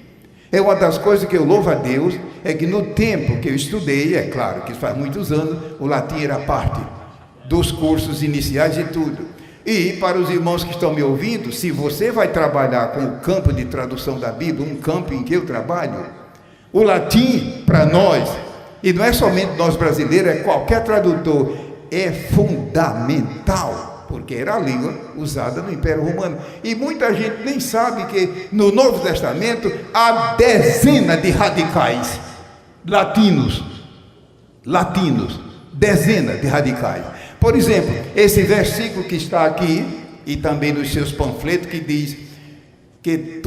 S1: É uma das coisas que eu louvo a Deus, é que no tempo que eu estudei, é claro que faz muitos anos, o latim era parte dos cursos iniciais e tudo. E para os irmãos que estão me ouvindo, se você vai trabalhar com o campo de tradução da Bíblia, um campo em que eu trabalho, o latim para nós, e não é somente nós brasileiros, é qualquer tradutor, é fundamental, porque era a língua usada no Império Romano. E muita gente nem sabe que no Novo Testamento há dezenas de radicais latinos, dezenas de radicais. Por exemplo, esse versículo que está aqui, e também nos seus panfletos, que diz que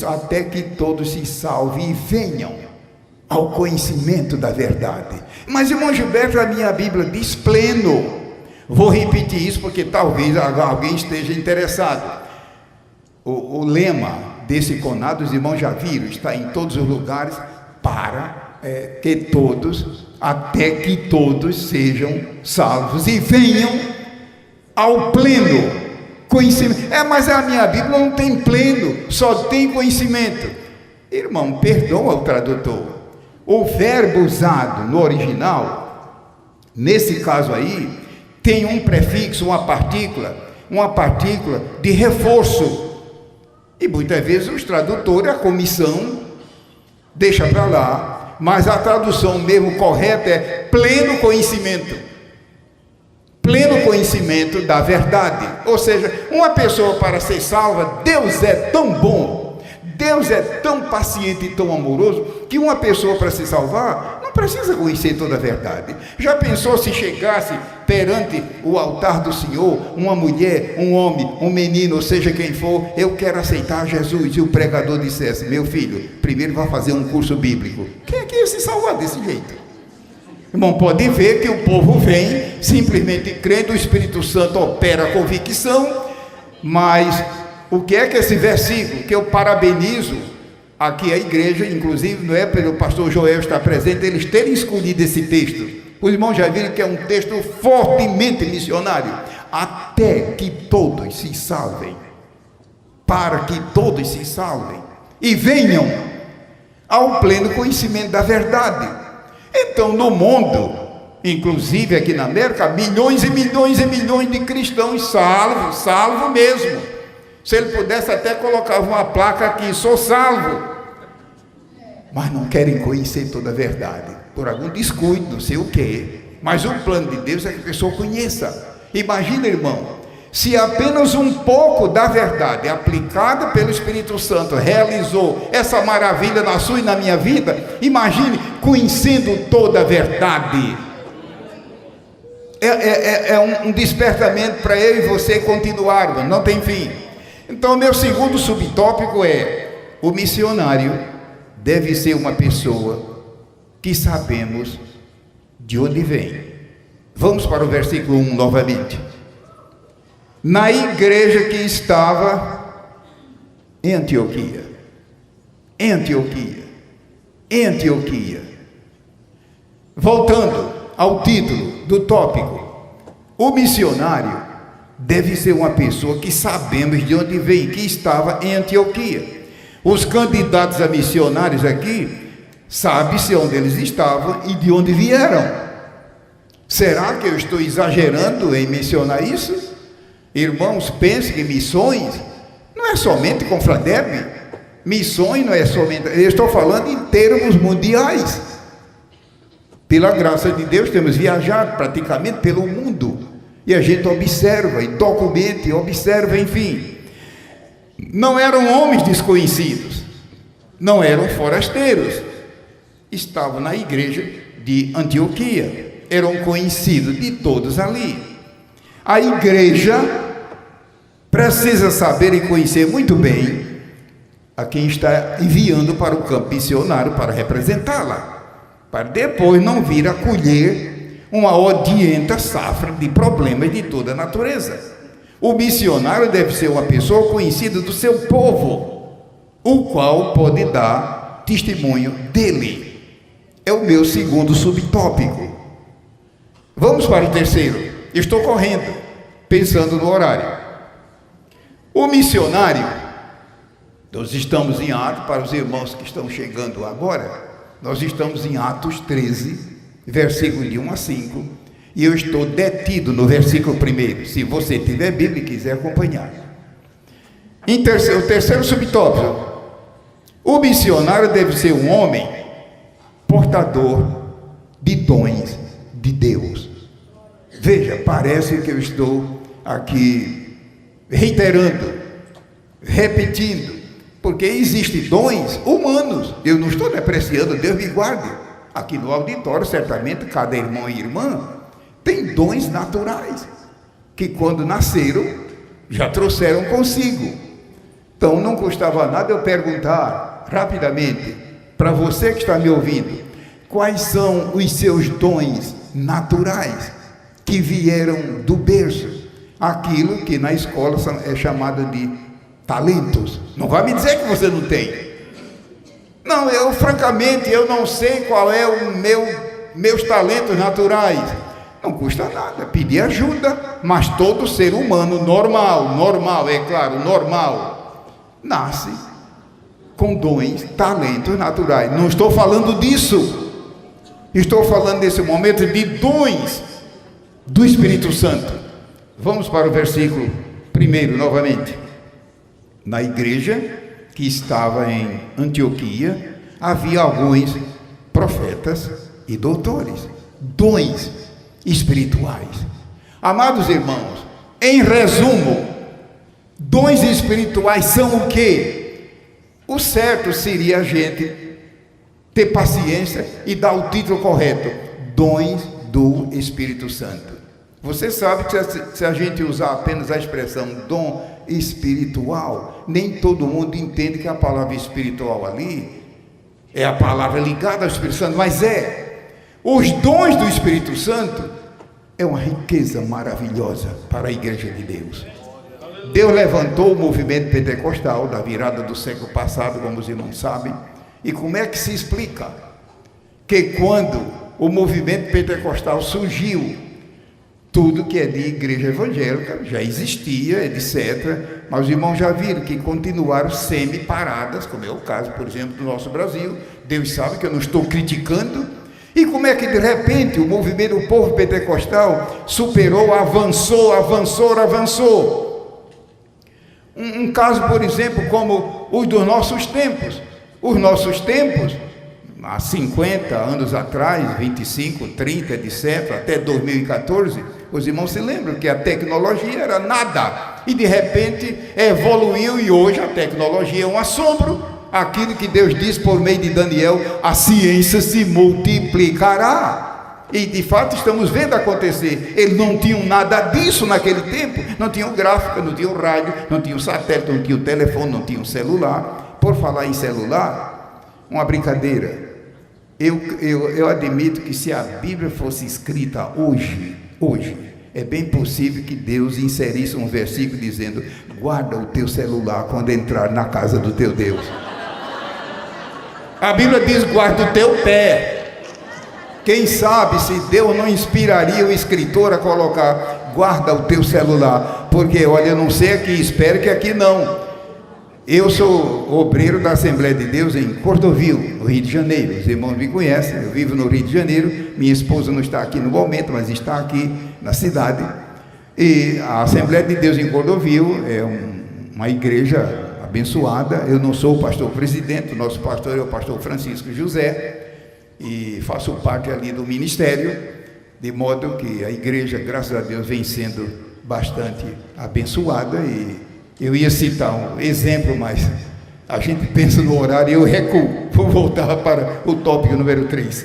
S1: até que todos se salvem e venham ao conhecimento da verdade. Mas, irmão Gilberto, a minha Bíblia diz pleno. Vou repetir isso porque talvez alguém esteja interessado. O lema desse CONAD, os irmãos já viram, está em todos os lugares, que todos, até que todos sejam salvos e venham ao pleno conhecimento. Mas a minha Bíblia não tem pleno, só tem conhecimento. Irmão, perdoa o tradutor. O verbo usado no original, nesse caso aí, tem um prefixo, uma partícula de reforço. E muitas vezes os tradutores, a comissão, deixa para lá, mas a tradução mesmo correta é pleno conhecimento da verdade. Ou seja, uma pessoa para ser salva, Deus é tão bom, Deus é tão paciente e tão amoroso, que uma pessoa para se salvar não precisa conhecer toda a verdade. Já pensou se chegasse perante o altar do Senhor, uma mulher, um homem, um menino, ou seja quem for, eu quero aceitar Jesus, e o pregador dissesse: meu filho, primeiro vai fazer um curso bíblico. Quem é que ia se salvar desse jeito? Irmão, pode ver que o povo vem simplesmente crendo, o Espírito Santo opera a convicção. Mas o que é que esse versículo, que eu parabenizo aqui a igreja, inclusive não é pelo pastor Joel estar presente, eles terem escolhido esse texto, Os irmãos já viram que é um texto fortemente missionário. Até que todos se salvem. Para que todos se salvem. E venham ao pleno conhecimento da verdade. Então, no mundo, inclusive aqui na América, milhões e milhões e milhões de cristãos salvos, salvo mesmo. Se ele pudesse até colocar uma placa aqui, sou salvo. Mas não querem conhecer toda a verdade, por algum descuido, não sei o quê. Mas o plano de Deus é que a pessoa conheça. Imagina, irmão, se apenas um pouco da verdade aplicada pelo Espírito Santo realizou essa maravilha na sua e na minha vida, imagine conhecendo toda a verdade. É um despertamento para eu e você continuar, não tem fim. Então, meu segundo subtópico é: o missionário deve ser uma pessoa que sabemos de onde vem. Vamos para o versículo 1 novamente. Na igreja que estava em Antioquia. Em Antioquia. Em Antioquia. Voltando ao título do tópico, o missionário deve ser uma pessoa que sabemos de onde vem, que estava em Antioquia. Os candidatos a missionários aqui, sabe-se onde eles estavam e de onde vieram. Será que eu estou exagerando em mencionar isso? Irmãos, pense que missões não é somente com Fradeb. Missões não é somente... Eu estou falando em termos mundiais. Pela graça de Deus, temos viajado praticamente pelo mundo. E a gente observa, e documenta, e observa, enfim. Não eram homens desconhecidos. Não eram forasteiros. Estavam na igreja de Antioquia. Eram conhecidos de todos ali. A igreja precisa saber e conhecer muito bem a quem está enviando para o campo missionário para representá-la, para depois não vir a colher uma odienta safra de problemas de toda a natureza. O missionário deve ser uma pessoa conhecida do seu povo, o qual pode dar testemunho dele. É o meu segundo subtópico. Vamos para o terceiro. Estou correndo, pensando no horário. O missionário, nós estamos em Atos, para os irmãos que estão chegando agora, nós estamos em Atos 13, versículo de 1 a 5, e eu estou detido no versículo 1, se você tiver Bíblia e quiser acompanhar. O terceiro subtópico, o missionário deve ser um homem portador de dons de Deus. Veja, parece que eu estou aqui reiterando, repetindo, porque existem dons humanos. Eu não estou depreciando, Deus me guarde. Aqui no auditório, certamente, cada irmão e irmã tem dons naturais, que quando nasceram, já trouxeram consigo. Então, não custava nada eu perguntar, rapidamente, para você que está me ouvindo, quais são os seus dons naturais, que vieram do berço, aquilo que na escola é chamado de talentos. Não vai me dizer que você não tem. Não, francamente, eu não sei qual é meus talentos naturais. Não custa nada pedir ajuda, mas todo ser humano normal, é claro, normal, nasce com dons, talentos naturais. Não estou falando disso. Estou falando nesse momento de dons do Espírito Santo. Vamos para o versículo 1 novamente. Na igreja que estava em Antioquia, havia alguns profetas e doutores, dons espirituais. Amados irmãos, em resumo, dons espirituais são o quê? O certo seria a gente ter paciência e dar o título correto: dons do Espírito Santo. Você sabe que se a gente usar apenas a expressão dom espiritual, nem todo mundo entende que a palavra espiritual ali é a palavra ligada ao Espírito Santo, mas os dons do Espírito Santo é uma riqueza maravilhosa para a igreja de Deus. Deus levantou o movimento pentecostal da virada do século passado, como os irmãos sabem. E como é que se explica que quando o movimento pentecostal surgiu. Tudo que é de igreja evangélica já existia, etc. Mas os irmãos já viram que continuaram semi-paradas, como é o caso, por exemplo, do nosso Brasil. Deus sabe que eu não estou criticando. E como é que de repente o movimento do povo pentecostal superou, avançou. Um caso, por exemplo, como os dos nossos tempos. Os nossos tempos, há 50 anos atrás, 25, 30, etc., até 2014, os irmãos se lembram que a tecnologia era nada, e de repente evoluiu, e hoje a tecnologia é um assombro. Aquilo que Deus diz por meio de Daniel, a ciência se multiplicará. E de fato estamos vendo acontecer. Eles não tinham nada disso naquele tempo, não tinham gráfica, não tinham rádio, não tinham satélite, não tinham telefone, não tinham celular. Por falar em celular, uma brincadeira. Eu admito que se a Bíblia fosse escrita hoje, é bem possível que Deus inserisse um versículo dizendo: guarda o teu celular quando entrar na casa do teu Deus. A Bíblia diz: guarda o teu pé. Quem sabe se Deus não inspiraria o escritor a colocar: guarda o teu celular, porque olha, eu não sei aqui, espero que aqui não. Eu sou obreiro da Assembleia de Deus em Cordovil, no Rio de Janeiro. Os irmãos me conhecem, eu vivo no Rio de Janeiro. Minha esposa não está aqui no momento, mas está aqui na cidade. E a Assembleia de Deus em Cordovil é uma igreja abençoada. Eu não sou o pastor presidente, o nosso pastor é o pastor Francisco José, e faço parte ali do ministério, de modo que a igreja, graças a Deus, vem sendo bastante abençoada. E eu ia citar um exemplo, mas a gente pensa no horário e eu recuo. Vou voltar para o tópico número 3.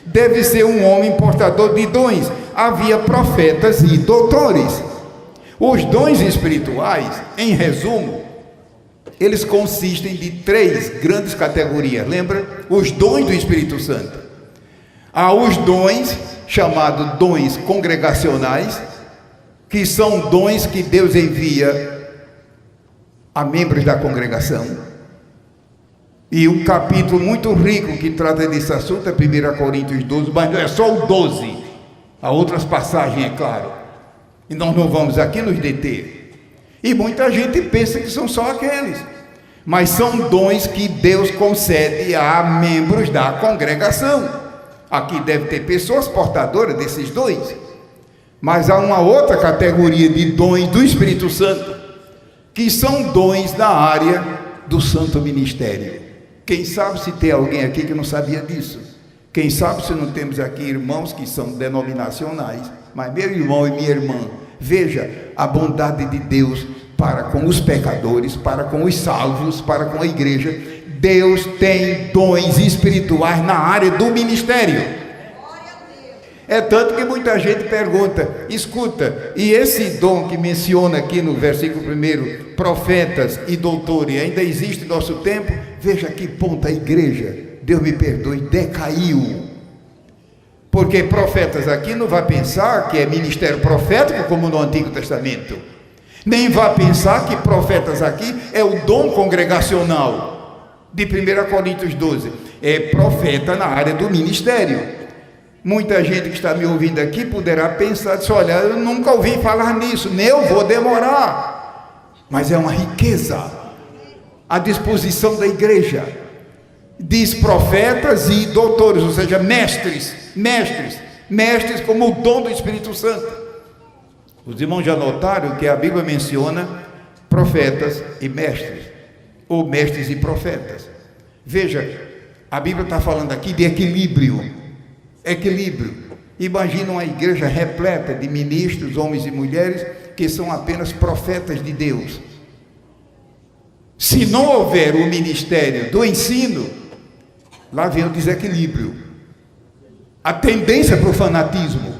S1: Deve ser um homem portador de dons. Havia profetas e doutores. Os dons espirituais, em resumo, eles consistem de 3 grandes categorias. Lembra? Os dons do Espírito Santo. Há os dons chamados dons congregacionais, que são dons que Deus envia a membros da congregação. E um capítulo muito rico que trata desse assunto é 1 Coríntios 12, mas não é só o 12. Há outras passagens, é claro. E nós não vamos aqui nos deter. E muita gente pensa que são só aqueles. Mas são dons que Deus concede a membros da congregação. Aqui deve ter pessoas portadoras desses dons. Mas há uma outra categoria de dons do Espírito Santo, que são dons da área do santo ministério. Quem sabe se tem alguém aqui que não sabia disso? Quem sabe se não temos aqui irmãos que são denominacionais? Mas meu irmão e minha irmã, veja a bondade de Deus para com os pecadores, para com os salvos, para com a igreja. Deus tem dons espirituais na área do ministério. É tanto que muita gente pergunta: escuta, e esse dom que menciona aqui no versículo 1, profetas e doutores, ainda existe no nosso tempo? Veja que ponto a igreja, Deus me perdoe, decaiu. Porque profetas aqui não vai pensar que é ministério profético como no Antigo Testamento. Nem vai pensar que profetas aqui é o dom congregacional de 1 Coríntios 12. É profeta na área do ministério. Muita gente que está me ouvindo aqui poderá pensar: olha, eu nunca ouvi falar nisso, nem eu vou demorar. Mas é uma riqueza à disposição da igreja. Diz profetas e doutores, ou seja, mestres como o dom do Espírito Santo. Os irmãos já notaram que a Bíblia menciona profetas e mestres, ou mestres e profetas. Veja, a Bíblia está falando aqui de equilíbrio. Imagina uma igreja repleta de ministros, homens e mulheres, que são apenas profetas de Deus. Se não houver o ministério do ensino, lá vem o desequilíbrio, a tendência para o fanatismo,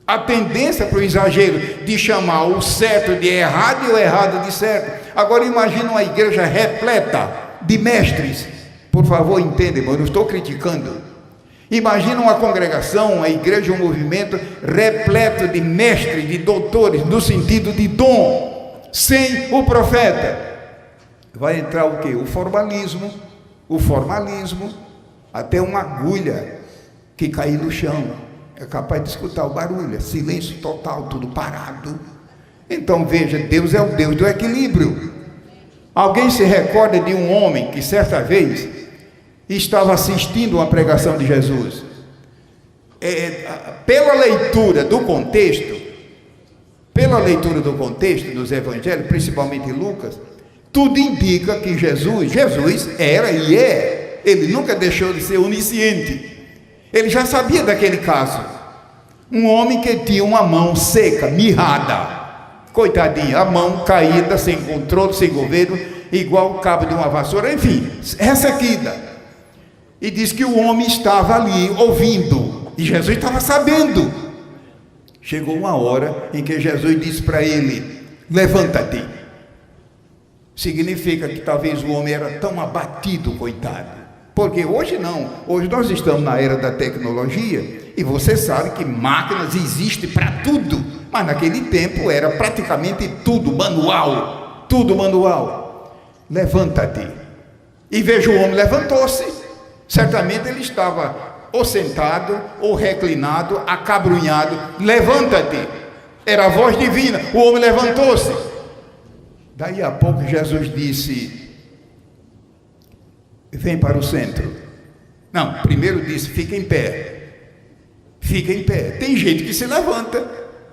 S1: a tendência para o exagero, de chamar o certo de errado e o errado de certo. Agora imagina uma igreja repleta de mestres. Por favor, entenda, irmão, eu não estou criticando. Imagina uma congregação, uma igreja, um movimento repleto de mestres, de doutores, no sentido de dom, sem o profeta. Vai entrar o quê? O formalismo, até uma agulha que cair no chão. É capaz de escutar o barulho, é silêncio total, tudo parado. Então veja, Deus é o Deus do equilíbrio. Alguém se recorda de um homem que certa vez estava assistindo uma pregação de Jesus? Pela leitura do contexto dos evangelhos, principalmente Lucas, tudo indica que Jesus era e é. Ele nunca deixou de ser onisciente. Ele já sabia daquele caso. Um homem que tinha uma mão seca, mirrada. Coitadinho, a mão caída, sem controle, sem governo, igual o cabo de uma vassoura, enfim, ressequida. E diz que o homem estava ali ouvindo, e Jesus estava sabendo. Chegou uma hora em que Jesus disse para ele: levanta-te. Significa que talvez o homem era tão abatido, coitado. Porque hoje não, hoje nós estamos na era da tecnologia, e você sabe que máquinas existem para tudo, mas naquele tempo era praticamente tudo manual, Levanta-te. E veja, o homem levantou-se. Certamente ele estava ou sentado, ou reclinado, acabrunhado. Levanta-te. Era a voz divina. O homem levantou-se. Daí a pouco Jesus disse: vem para o centro. Não, primeiro disse: fica em pé. Fica em pé. Tem gente que se levanta,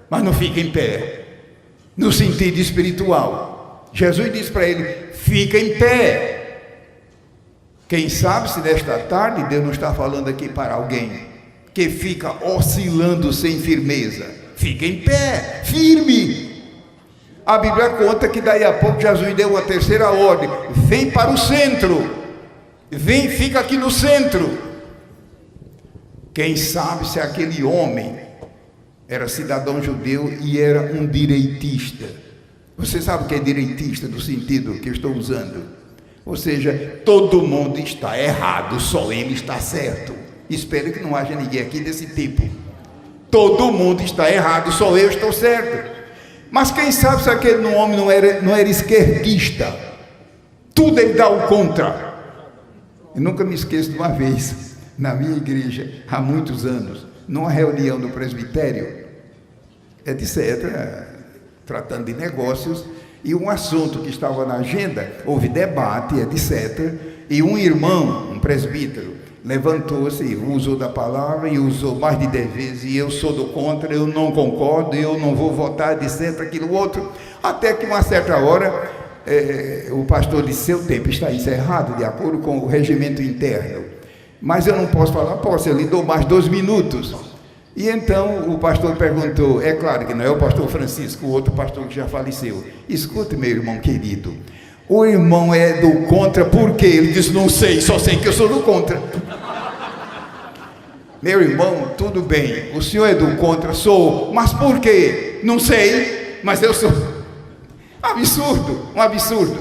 S1: mas não fica em pé, no sentido espiritual. Jesus disse para ele: fica em pé. Quem sabe se nesta tarde Deus não está falando aqui para alguém que fica oscilando sem firmeza. Fica em pé, firme. A Bíblia conta que daí a pouco Jesus deu uma terceira ordem: vem para o centro. Vem, fica aqui no centro. Quem sabe se aquele homem era cidadão judeu e era um direitista. Você sabe o que é direitista, no sentido que eu estou usando? Ou seja, todo mundo está errado, só ele está certo. Espero que não haja ninguém aqui desse tipo. Todo mundo está errado, só eu estou certo. Mas quem sabe se aquele homem não era esquerdista. Tudo ele dá o contra. Eu nunca me esqueço de uma vez, na minha igreja, há muitos anos, numa reunião do presbitério, etc., tratando de negócios, e um assunto que estava na agenda, houve debate, etc., e um irmão, um presbítero, levantou-se e usou da palavra, e usou mais de 10 vezes: e eu sou do contra, eu não concordo, eu não vou votar, etc., aquilo outro, até que uma certa hora, o pastor disse: seu tempo está encerrado, de acordo com o regimento interno. Mas eu não posso falar. Posso, eu lhe dou mais 2 minutos. E então o pastor perguntou, é claro que não é o pastor Francisco, o outro pastor que já faleceu: escute, meu irmão querido, o irmão é do contra por quê? Ele disse: não sei, só sei que eu sou do contra. Meu irmão, tudo bem, o senhor é do contra? Sou. Mas por quê? Não sei, mas eu sou. Absurdo, um absurdo.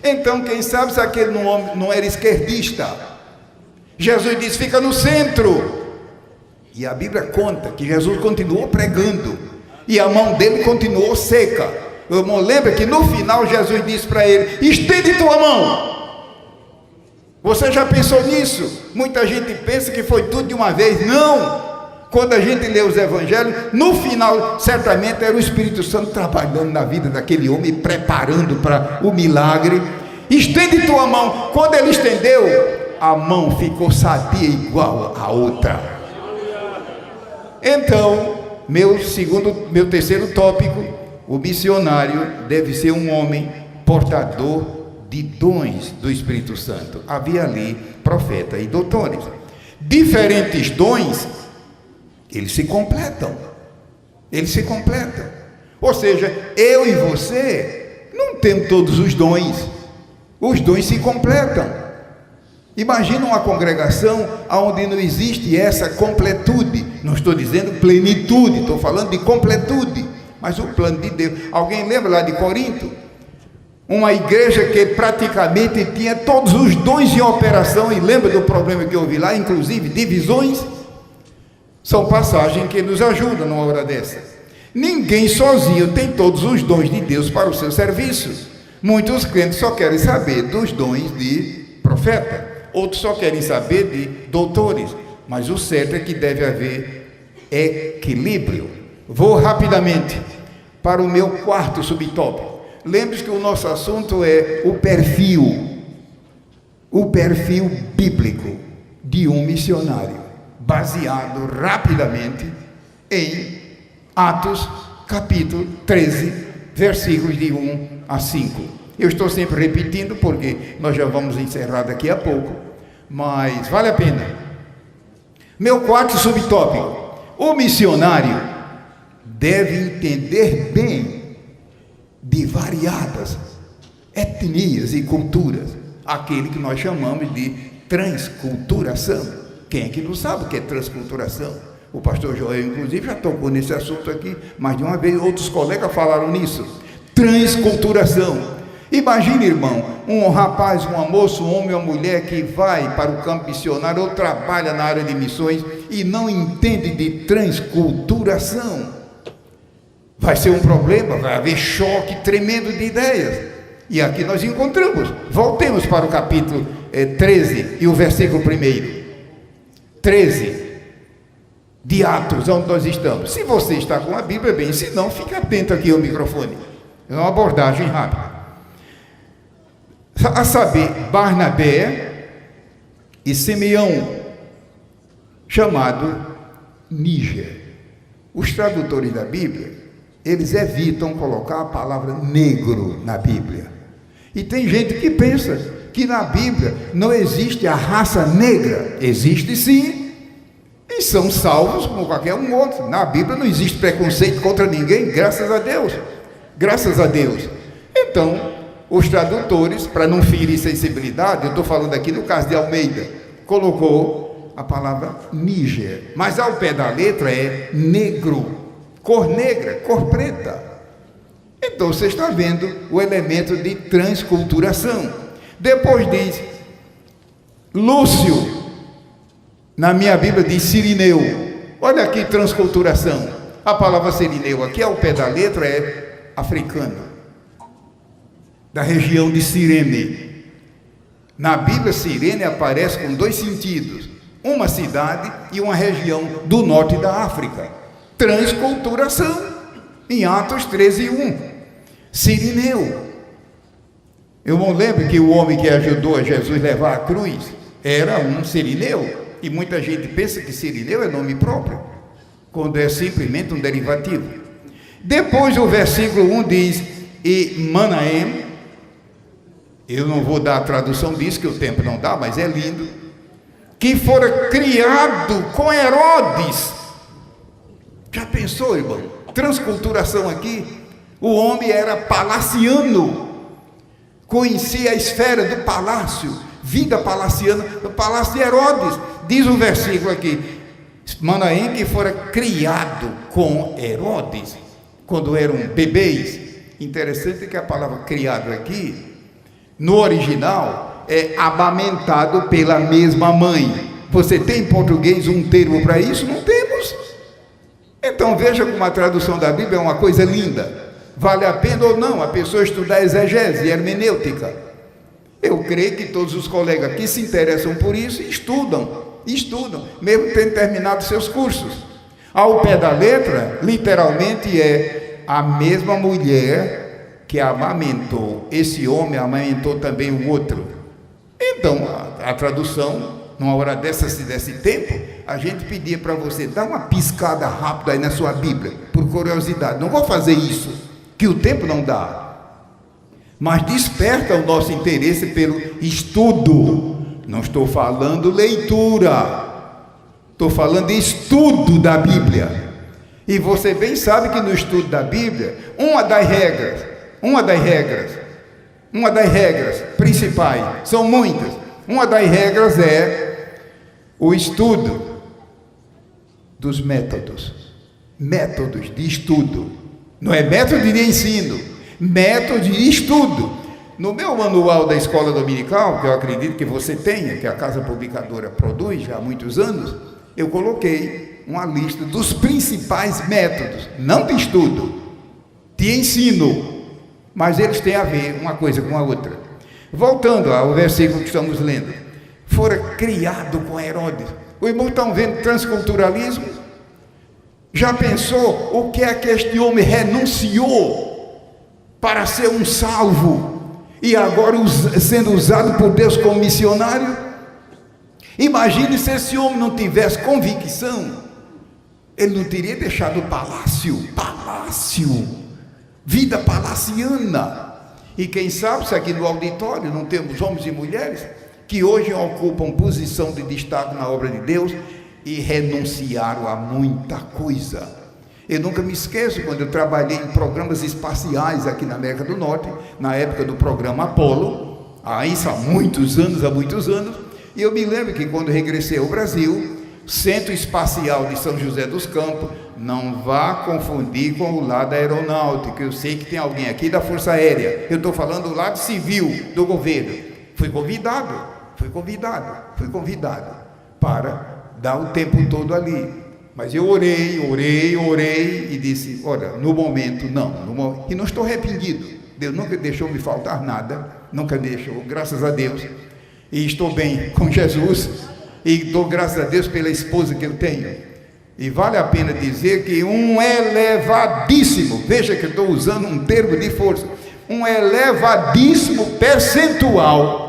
S1: Então quem sabe se aquele não era esquerdista. Jesus disse: fica no centro. E a Bíblia conta que Jesus continuou pregando e a mão dele continuou seca. O irmão lembra que no final Jesus disse para ele: estende tua mão. Você já pensou nisso? Muita gente pensa que foi tudo de uma vez. Não! Quando a gente lê os evangelhos, no final certamente era o Espírito Santo trabalhando na vida daquele homem, preparando para o milagre. Estende tua mão. Quando ele estendeu, a mão ficou sadia igual a outra. Então, meu terceiro tópico: o missionário deve ser um homem portador de dons do Espírito Santo. Havia ali profeta e doutores. Diferentes dons, eles se completam. Ou seja, eu e você não temos todos os dons. Os dons se completam. Imagina uma congregação onde não existe essa completude. Não estou dizendo plenitude, estou falando de completude. Mas o plano de Deus. Alguém lembra lá de Corinto? Uma igreja que praticamente tinha todos os dons em operação. E lembra do problema que houve lá, inclusive divisões? São passagens que nos ajudam numa hora dessa. Ninguém sozinho tem todos os dons de Deus para o seu serviço. Muitos crentes só querem saber dos dons de profeta. Outros só querem saber de doutores. mas o certo é que deve haver equilíbrio. Vou rapidamente para o meu quarto subtópico. Lembre-se que o nosso assunto é o perfil bíblico de um missionário, baseado rapidamente em Atos, capítulo 13, versículos de 1 a 5. Eu estou sempre repetindo porque nós já vamos encerrar daqui a pouco, mas vale a pena. Meu quarto subtópico: o missionário deve entender bem de variadas etnias e culturas, aquele que nós chamamos de transculturação. Quem é que não sabe o que é transculturação? O pastor Joel, inclusive, já tocou nesse assunto aqui mais de uma vez, outros colegas falaram nisso. Transculturação. Imagine, irmão, um rapaz, uma moça, um homem ou uma mulher que vai para o campo missionário ou trabalha na área de missões e não entende de transculturação. Vai ser um problema, vai haver choque tremendo de ideias. E aqui nós encontramos. Voltemos para o capítulo 13 e o versículo 1. 13 de Atos, onde nós estamos. Se você está com a Bíblia, bem, se não, fique atento aqui ao microfone. É uma abordagem rápida. A saber, Barnabé e Simeão, chamado Níger. Os tradutores da Bíblia, eles evitam colocar a palavra negro na Bíblia. E tem gente que pensa que na Bíblia não existe a raça negra. Existe sim, e são salvos como qualquer um outro. Na Bíblia não existe preconceito contra ninguém, graças a Deus. Graças a Deus. Então, os tradutores, para não ferir sensibilidade, eu estou falando aqui no caso de Almeida, colocou a palavra Níger, mas ao pé da letra é negro, cor negra, cor preta. Então você está vendo o elemento de transculturação. Depois diz Lúcio, na minha Bíblia diz Cirineu. Olha aqui, transculturação. A palavra Cirineu aqui ao pé da letra é africano, da região de Cirene. Na Bíblia, Cirene aparece com dois sentidos: uma cidade e uma região do norte da África. Transculturação, em Atos 13:1. Cirineu. Eu não lembro que o homem que ajudou a Jesus levar a cruz era um cirineu, e muita gente pensa que Cirineu é nome próprio, quando é simplesmente um derivativo. Depois o versículo 1 diz: e Manaém, eu não vou dar a tradução disso, que o tempo não dá, mas é lindo, que fora criado com Herodes. Já pensou, irmão? Transculturação aqui. O homem era palaciano, conhecia a esfera do palácio, vida palaciana, do palácio de Herodes. Diz o versículo aqui: Manaém, que fora criado com Herodes, quando eram bebês. Interessante que a palavra criado aqui, no original, é amamentado pela mesma mãe. Você tem em português um termo para isso? Não temos. Então veja como a tradução da Bíblia é uma coisa linda. Vale a pena ou não a pessoa estudar exegese e hermenêutica? Eu creio que todos os colegas que se interessam por isso estudam, mesmo tendo terminado seus cursos. Ao pé da letra, literalmente é a mesma mulher que amamentou. Esse homem amamentou também o outro. Então, a tradução, numa hora dessa, se desse tempo, a gente pedia para você dar uma piscada rápida aí na sua Bíblia, por curiosidade. Não vou fazer isso, que o tempo não dá, mas desperta o nosso interesse pelo estudo. Não estou falando leitura, estou falando de estudo da Bíblia. E você bem sabe que no estudo da Bíblia, uma das regras principais, são muitas, uma das regras é o estudo dos métodos de estudo. Não é método de ensino, método de estudo. No meu manual da escola dominical, que eu acredito que você tenha, que a Casa Publicadora produz já há muitos anos, eu coloquei uma lista dos principais métodos, não de estudo, de ensino, mas eles têm a ver uma coisa com a outra. Voltando ao versículo que estamos lendo: fora criado com Herodes. Os irmãos estão vendo transculturalismo? Já pensou o que é que este homem renunciou para ser um salvo e agora sendo usado por Deus como missionário? Imagine se esse homem não tivesse convicção, ele não teria deixado o palácio, vida palaciana. E quem sabe se aqui no auditório não temos homens e mulheres que hoje ocupam posição de destaque na obra de Deus e renunciaram a muita coisa. Eu nunca me esqueço quando eu trabalhei em programas espaciais aqui na América do Norte, na época do programa Apollo, isso há muitos anos, e eu me lembro que quando regressei ao Brasil, Centro Espacial de São José dos Campos, não vá confundir com o lado aeronáutico, eu sei que tem alguém aqui da Força Aérea, eu estou falando do lado civil do governo. Fui convidado para dar o tempo todo ali, mas eu orei e disse, olha, no momento não, e não estou arrependido, Deus nunca deixou me faltar nada, nunca deixou, graças a Deus, e estou bem com Jesus, e dou graças a Deus pela esposa que eu tenho, e vale a pena dizer que um elevadíssimo, veja que eu estou usando um termo de força, um elevadíssimo percentual,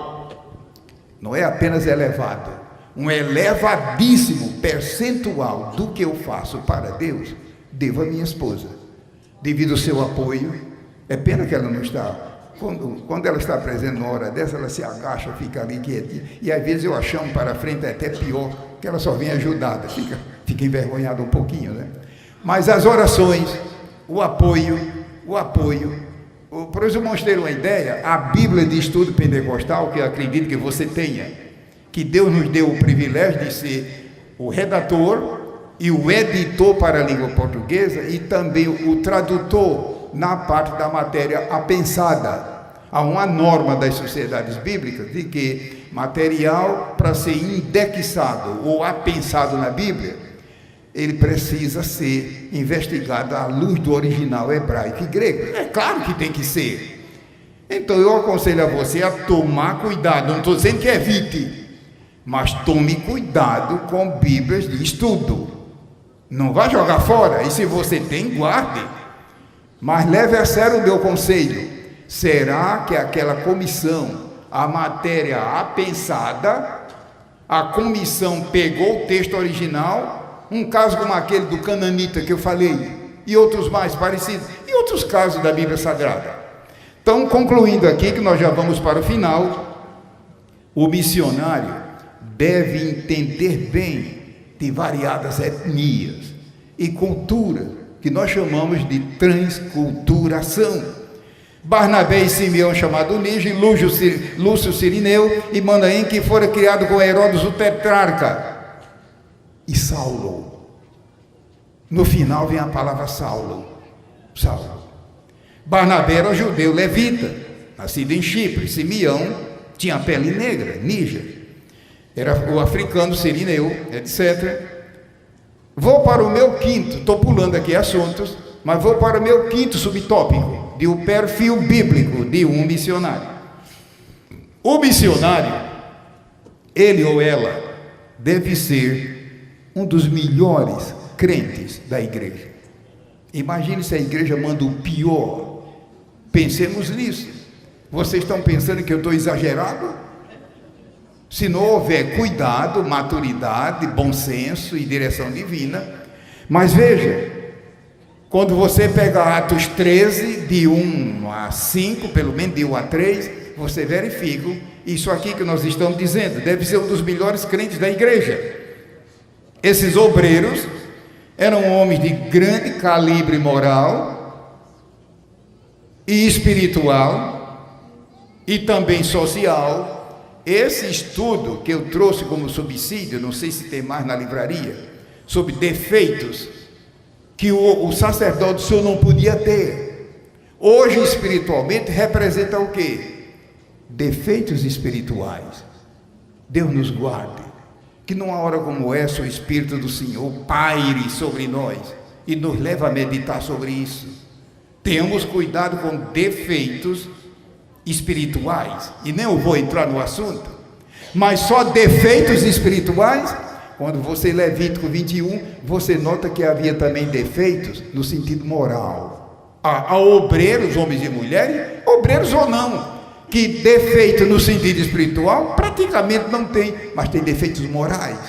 S1: não é apenas elevado, um elevadíssimo percentual do que eu faço para Deus, devo à minha esposa, devido ao seu apoio. É pena que ela não está, quando ela está presente numa hora dessa, ela se agacha, fica ali quietinha, e às vezes eu a chamo para frente, é até pior, que ela só vem ajudada, fica envergonhada um pouquinho, né? Mas as orações, o apoio, para os irmãos terem uma ideia, a Bíblia de Estudo Pentecostal, que eu acredito que você tenha, que Deus nos deu o privilégio de ser o redator e o editor para a língua portuguesa e também o tradutor na parte da matéria apensada. Há uma norma das sociedades bíblicas de que material para ser indexado ou apensado na Bíblia, ele precisa ser investigado à luz do original hebraico e grego. É claro que tem que ser. Então eu aconselho a você a tomar cuidado, não estou dizendo que evite, mas tome cuidado com Bíblias de estudo. Não vá jogar fora, e se você tem, guarde. Mas leve a sério o meu conselho. Será que aquela comissão, a matéria apensada, a comissão pegou o texto original, um caso como aquele do cananita que eu falei, e outros mais parecidos, e outros casos da Bíblia Sagrada. Então, concluindo aqui, que nós já vamos para o final, o missionário deve entender bem de variadas etnias e cultura, que nós chamamos de transculturação. Barnabé e Simeão, chamado Níger, Lúcio Cirineu e Manaém, que fora criado com Herodes o tetrarca, e Saulo. No final vem a palavra Saulo. Barnabé era judeu levita, nascido em Chipre. Simeão tinha pele negra, Níger. Era o africano Cirineu, etc. Vou para o meu quinto, estou pulando aqui assuntos, mas vou para o meu quinto subtópico, de o perfil bíblico de um missionário. O missionário, ele ou ela, deve ser um dos melhores crentes da igreja. Imagine se a igreja manda o pior. Pensemos nisso. Vocês estão pensando que eu estou exagerado? Se não houver cuidado, maturidade, bom senso e direção divina. Mas veja, quando você pega Atos 13, de 1 a 5, pelo menos de 1 a 3, você verifica, isso aqui que nós estamos dizendo, deve ser um dos melhores crentes da igreja. Esses obreiros eram homens de grande calibre moral e espiritual e também social. Esse estudo que eu trouxe como subsídio, não sei se tem mais na livraria, sobre defeitos que o sacerdote do Senhor não podia ter. Hoje, espiritualmente, representa o quê? Defeitos espirituais. Deus nos guarde. Que numa hora como essa, o Espírito do Senhor paire sobre nós e nos leve a meditar sobre isso. Tenhamos cuidado com defeitos espirituais, e nem eu vou entrar no assunto, mas só defeitos espirituais, quando você lê Levítico 21, você nota que havia também defeitos no sentido moral. Há obreiros, homens e mulheres, obreiros ou não, que defeito no sentido espiritual praticamente não tem, mas tem defeitos morais.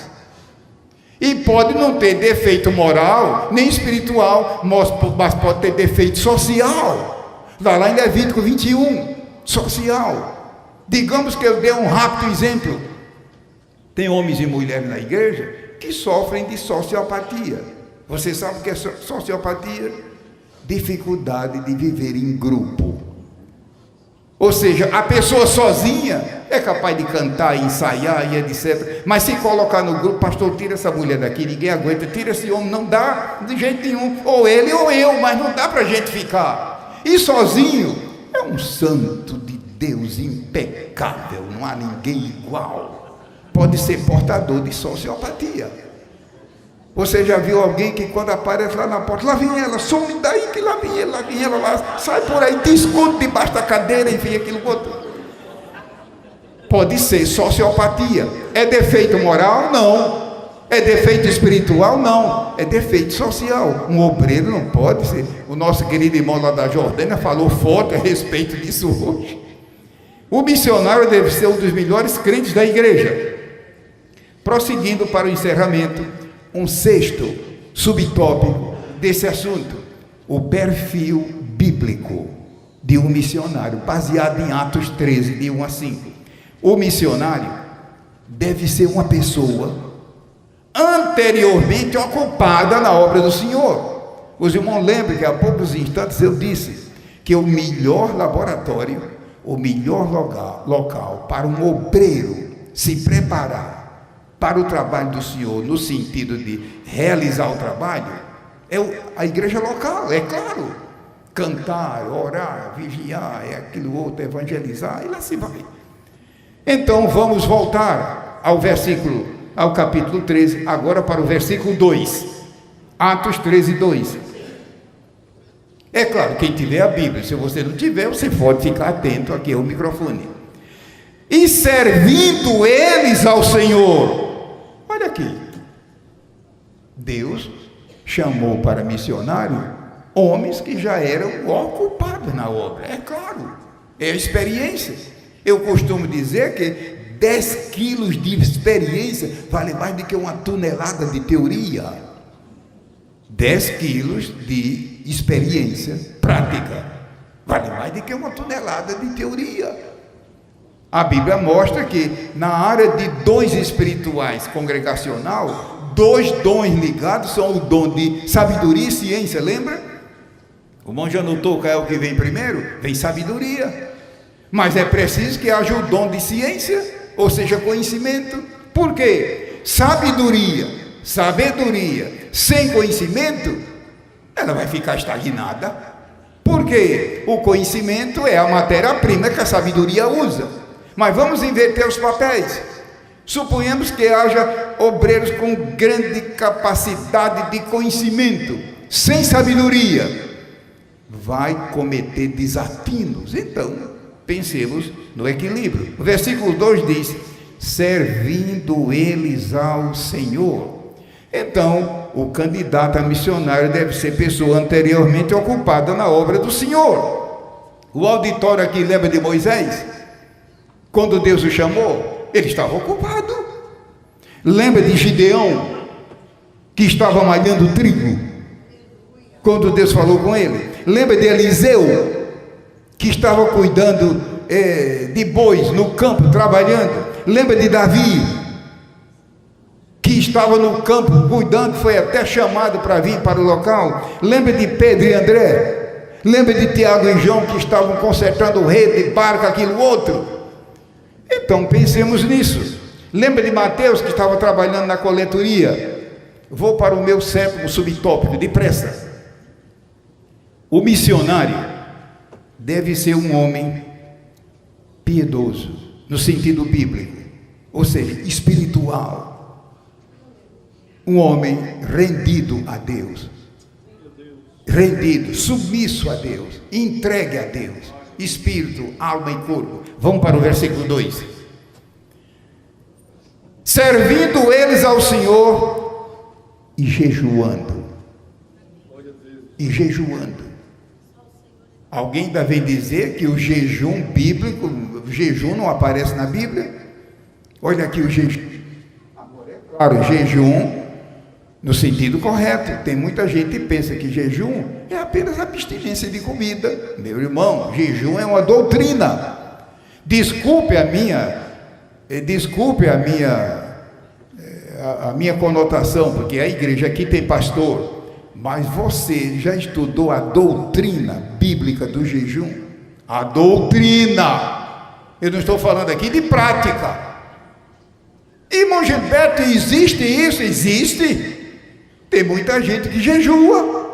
S1: E pode não ter defeito moral, nem espiritual, mas pode ter defeito social. Vai lá em Levítico 21, social. Digamos que eu dei um rápido exemplo. Tem homens e mulheres na igreja que sofrem de sociopatia. Você sabe o que é sociopatia? Dificuldade de viver em grupo. Ou seja, a pessoa sozinha é capaz de cantar, ensaiar e etc. Mas se colocar no grupo, pastor, tira essa mulher daqui, ninguém aguenta, tira esse homem, não dá de jeito nenhum. Ou ele ou eu, mas não dá para a gente ficar. E sozinho é um santo de Deus impecável, não há ninguém igual. Pode ser portador de sociopatia. Você já viu alguém que quando aparece lá na porta, lá vem ela, some daí que lá vem ela, lá, sai por aí, te esconde debaixo da cadeira, enfim, aquilo outro. Pode ser sociopatia. É defeito moral? Não. É defeito espiritual? Não. É defeito social. Um obreiro não pode ser. O nosso querido irmão lá da Jordânia falou forte a respeito disso hoje. O missionário deve ser um dos melhores crentes da igreja. Prosseguindo para o encerramento, um sexto subtópico desse assunto: o perfil bíblico de um missionário, baseado em Atos 13, de 1 a 5. O missionário deve ser uma pessoa anteriormente ocupada na obra do Senhor. Os irmãos lembram que há poucos instantes eu disse que o melhor laboratório, o melhor local para um obreiro se preparar para o trabalho do Senhor, no sentido de realizar o trabalho, é a igreja local, é claro. Cantar, orar, vigiar, é aquilo outro, evangelizar, e lá se vai. Então vamos voltar ao capítulo 13, agora para o versículo 2. Atos 13, 2. É claro, quem tiver a Bíblia, se você não tiver, você pode ficar atento aqui ao microfone. E servindo eles ao Senhor. Olha aqui, Deus chamou para missionário homens que já eram ocupados na obra, é claro, é a experiência. Eu costumo dizer que 10 quilos de experiência vale mais do que uma tonelada de teoria. 10 quilos de experiência prática vale mais do que uma tonelada de teoria. A Bíblia mostra que na área de dons espirituais congregacional, 2 dons ligados são o dom de sabedoria e ciência, lembra? O irmão já notou qual é o que vem primeiro? Vem sabedoria. Mas é preciso que haja o dom de ciência, ou seja, conhecimento. Por quê? Sabedoria, sem conhecimento, ela vai ficar estagnada. Porque o conhecimento é a matéria-prima que a sabedoria usa. Mas vamos inverter os papéis. Suponhamos que haja obreiros com grande capacidade de conhecimento, sem sabedoria, vai cometer desatinos. Então, pensemos no equilíbrio. O versículo 2 diz: servindo eles ao Senhor. Então, o candidato a missionário deve ser pessoa anteriormente ocupada na obra do Senhor. O auditório aqui lembra de Moisés? Quando Deus o chamou, ele estava ocupado. Lembra de Gideão, que estava malhando trigo, quando Deus falou com ele? Lembra de Eliseu, que estava cuidando de bois no campo, trabalhando? Lembra de Davi, que estava no campo cuidando, foi até chamado para vir para o local? Lembra de Pedro e André? Lembra de Tiago e João, que estavam consertando rede, barco, aquilo outro? Então pensemos nisso. Lembra de Mateus, que estava trabalhando na coletoria? Vou para o meu 7º subtópico, depressa. O missionário deve ser um homem piedoso, no sentido bíblico, ou seja, espiritual. Um homem rendido a Deus, submisso a Deus, entregue a Deus, espírito, alma e corpo. Vamos para o versículo 2. servindo eles ao Senhor e jejuando. E jejuando. Alguém ainda vem dizer que o jejum bíblico, o jejum não aparece na Bíblia? Olha aqui o jejum. Claro, jejum no sentido correto. Tem muita gente que pensa que jejum é apenas abstinência de comida. Meu irmão, jejum é uma doutrina. Desculpe a minha conotação, porque a igreja aqui tem pastor, mas você já estudou a doutrina bíblica do jejum? A doutrina. Eu não estou falando aqui de prática. Irmão Gilberto, existe isso? Existe. Tem muita gente que jejua.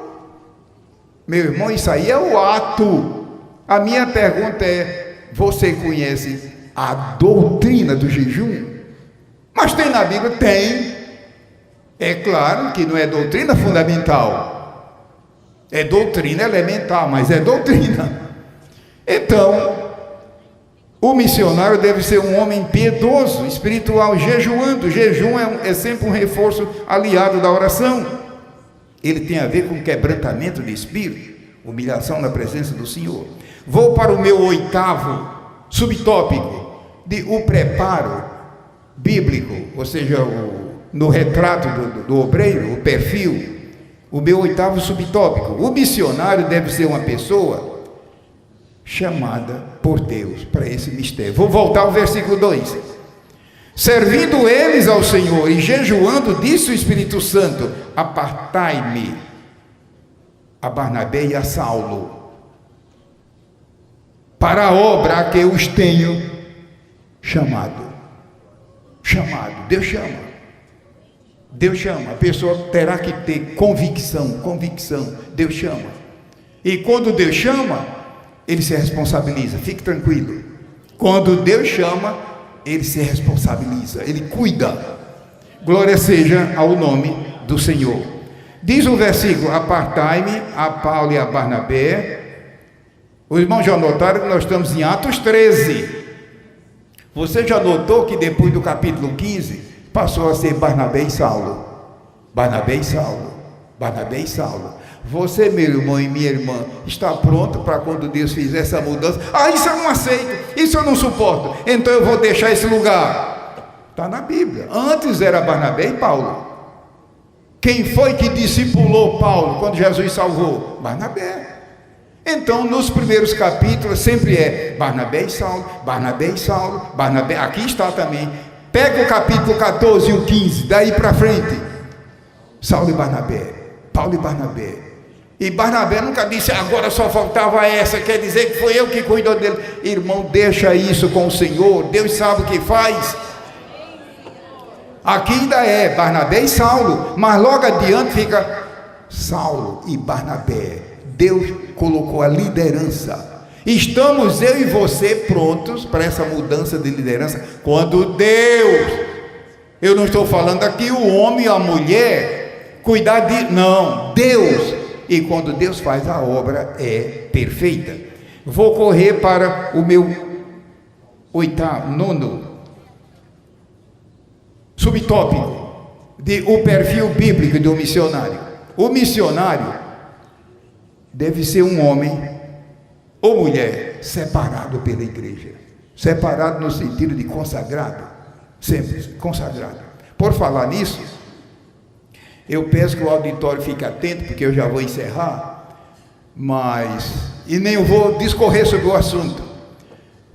S1: Meu irmão, isso aí é o ato. A minha pergunta é: você conhece a doutrina do jejum? Mas tem na Bíblia? Tem. É claro que não é doutrina fundamental. É doutrina elementar, mas é doutrina. Então, o missionário deve ser um homem piedoso, espiritual, jejuando. Jejum é sempre um reforço aliado da oração. Ele tem a ver com quebrantamento de espírito, humilhação na presença do Senhor. Vou para o meu 8º subtópico, o preparo bíblico, ou seja, no retrato do obreiro, o perfil. O meu 8º subtópico: o missionário deve ser uma pessoa chamada por Deus para esse mistério. Vou voltar ao versículo 2. Servindo eles ao Senhor e jejuando, disse o Espírito Santo: apartai-me a Barnabé e a Saulo para a obra a que eu os tenho chamado. Deus chama. Deus chama. A pessoa terá que ter convicção. Deus chama. E quando Deus chama, ele se responsabiliza. Fique tranquilo. Quando Deus chama, ele se responsabiliza. Ele cuida. Glória seja ao nome do Senhor. Diz o versículo: apartai-me a Paulo e a Barnabé. Os irmãos já notaram que nós estamos em Atos 13. Você já notou que depois do capítulo 15 passou a ser Barnabé e Saulo? Barnabé e Saulo. Barnabé e Saulo. Você, meu irmão e minha irmã, está pronto para quando Deus fizer essa mudança? Isso eu não aceito, isso eu não suporto, então eu vou deixar esse lugar. Está na Bíblia. Antes era Barnabé e Paulo. Quem foi que discipulou Paulo quando Jesus salvou? Barnabé. Então, nos primeiros capítulos sempre é Barnabé e Saulo, Barnabé e Saulo, Barnabé. Aqui está também. Pega o capítulo 14 e o 15, daí para frente. Saulo e Barnabé, Paulo e Barnabé. E Barnabé nunca disse: agora só faltava essa, quer dizer que foi eu que cuidou dele. Irmão, deixa isso com o Senhor, Deus sabe o que faz. Aqui ainda é Barnabé e Saulo, mas logo adiante fica Saulo e Barnabé. Deus colocou a liderança. Estamos eu e você prontos para essa mudança de liderança quando Deus, eu não estou falando aqui o homem e a mulher cuidar de, não, Deus. E quando Deus faz, a obra é perfeita. Vou correr para o meu 9º subtópico, o perfil bíblico do missionário. O missionário deve ser um homem ou mulher separado pela igreja. Separado no sentido de consagrado. Sempre consagrado. Por falar nisso, eu peço que o auditório fique atento, porque eu já vou encerrar, e nem eu vou discorrer sobre o assunto.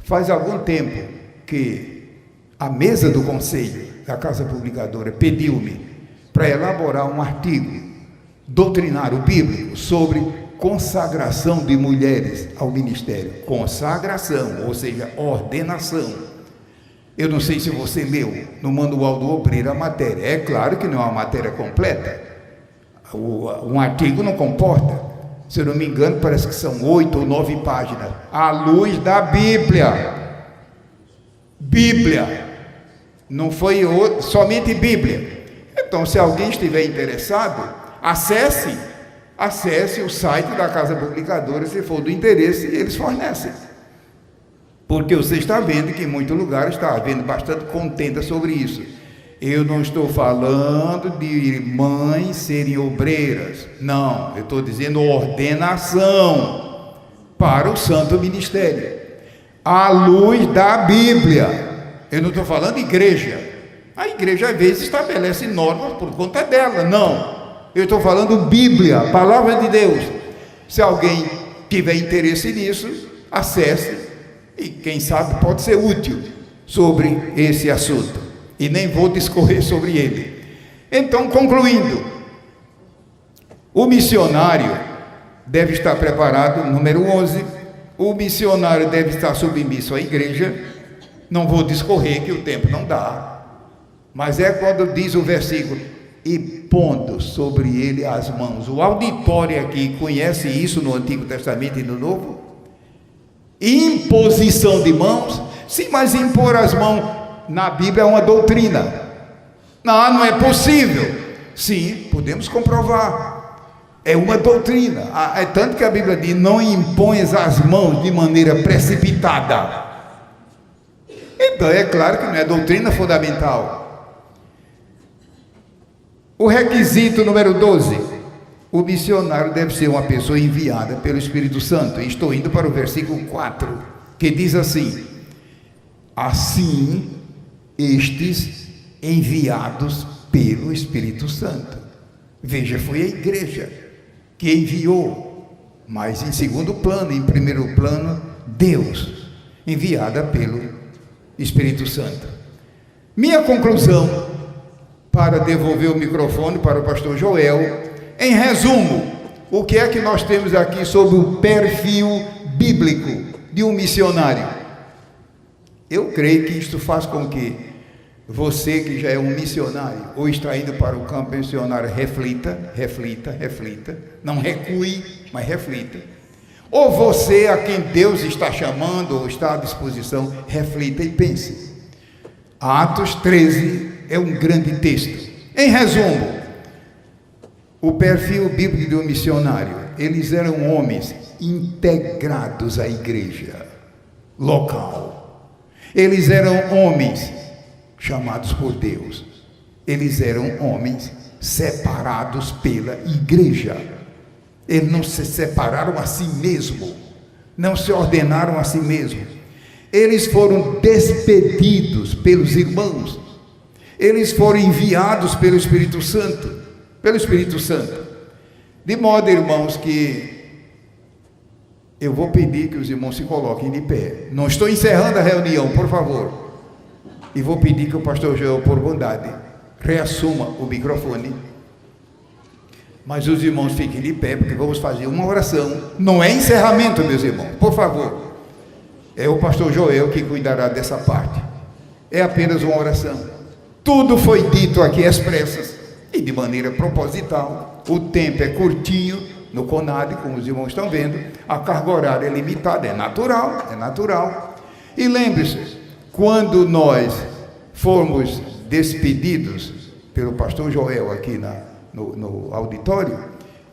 S1: Faz algum tempo que a mesa do conselho da Casa Publicadora pediu-me para elaborar um artigo doutrinário bíblico sobre consagração de mulheres ao ministério. Consagração, ou seja, ordenação. Eu não sei se você leu no Manual do Obreiro a matéria. É claro que não é uma matéria completa. Um artigo não comporta, se eu não me engano, parece que são 8 ou 9 páginas, à luz da Bíblia. Bíblia. Não foi somente Bíblia. Então, se alguém estiver interessado, acesse o site da Casa Publicadora, se for do interesse, eles fornecem. Porque você está vendo que em muitos lugares está havendo bastante contenda sobre isso. Eu não estou falando de mães serem obreiras, não, eu estou dizendo ordenação para o santo ministério, à luz da Bíblia. Eu não estou falando de igreja. A igreja às vezes estabelece normas por conta dela, não. Eu estou falando Bíblia, a palavra de Deus. Se alguém tiver interesse nisso, acesse e quem sabe pode ser útil sobre esse assunto. E nem vou discorrer sobre ele. Então, concluindo, o missionário deve estar preparado, número 11, o missionário deve estar submisso à igreja. Não vou discorrer que o tempo não dá, mas é quando diz o versículo, e pondo sobre ele as mãos. O auditório aqui conhece isso no Antigo Testamento e no Novo? Imposição de mãos? Sim, mas impor as mãos na Bíblia é uma doutrina. Não é possível. Sim, podemos comprovar. É uma doutrina. É tanto que a Bíblia diz, não impões as mãos de maneira precipitada. Então é claro que não é doutrina fundamental. O requisito número 12, o missionário deve ser uma pessoa enviada pelo Espírito Santo. E estou indo para o versículo 4, que diz assim, assim estes enviados pelo Espírito Santo. Veja, foi a igreja que enviou, mas em segundo plano, em primeiro plano, Deus, enviada pelo Espírito Santo. Minha conclusão, para devolver o microfone para o pastor Joel, em resumo, o que é que nós temos aqui sobre o perfil bíblico de um missionário? Eu creio que isto faz com que você que já é um missionário, ou está indo para o campo missionário, reflita, não recue, mas reflita. Ou você a quem Deus está chamando, ou está à disposição, reflita e pense. Atos 13 é um grande texto. Em resumo, o perfil bíblico de um missionário, eles eram homens integrados à igreja local. Eles eram homens chamados por Deus. Eles eram homens separados pela igreja. Eles não se separaram a si mesmo, não se ordenaram a si mesmo. Eles foram despedidos pelos irmãos. Eles foram enviados pelo Espírito Santo, de modo, irmãos, que eu vou pedir que os irmãos se coloquem de pé. Não estou encerrando a reunião, por favor, e vou pedir que o pastor Joel, por bondade, reassuma o microfone, mas os irmãos fiquem de pé, porque vamos fazer uma oração. Não é encerramento, meus irmãos, por favor. É o pastor Joel que cuidará dessa parte. É apenas uma oração. Tudo foi dito aqui às pressas e de maneira proposital. O tempo é curtinho no CONAD, como os irmãos estão vendo. A carga horária é limitada, é natural. E lembre-se, quando nós formos despedidos pelo pastor Joel aqui no auditório,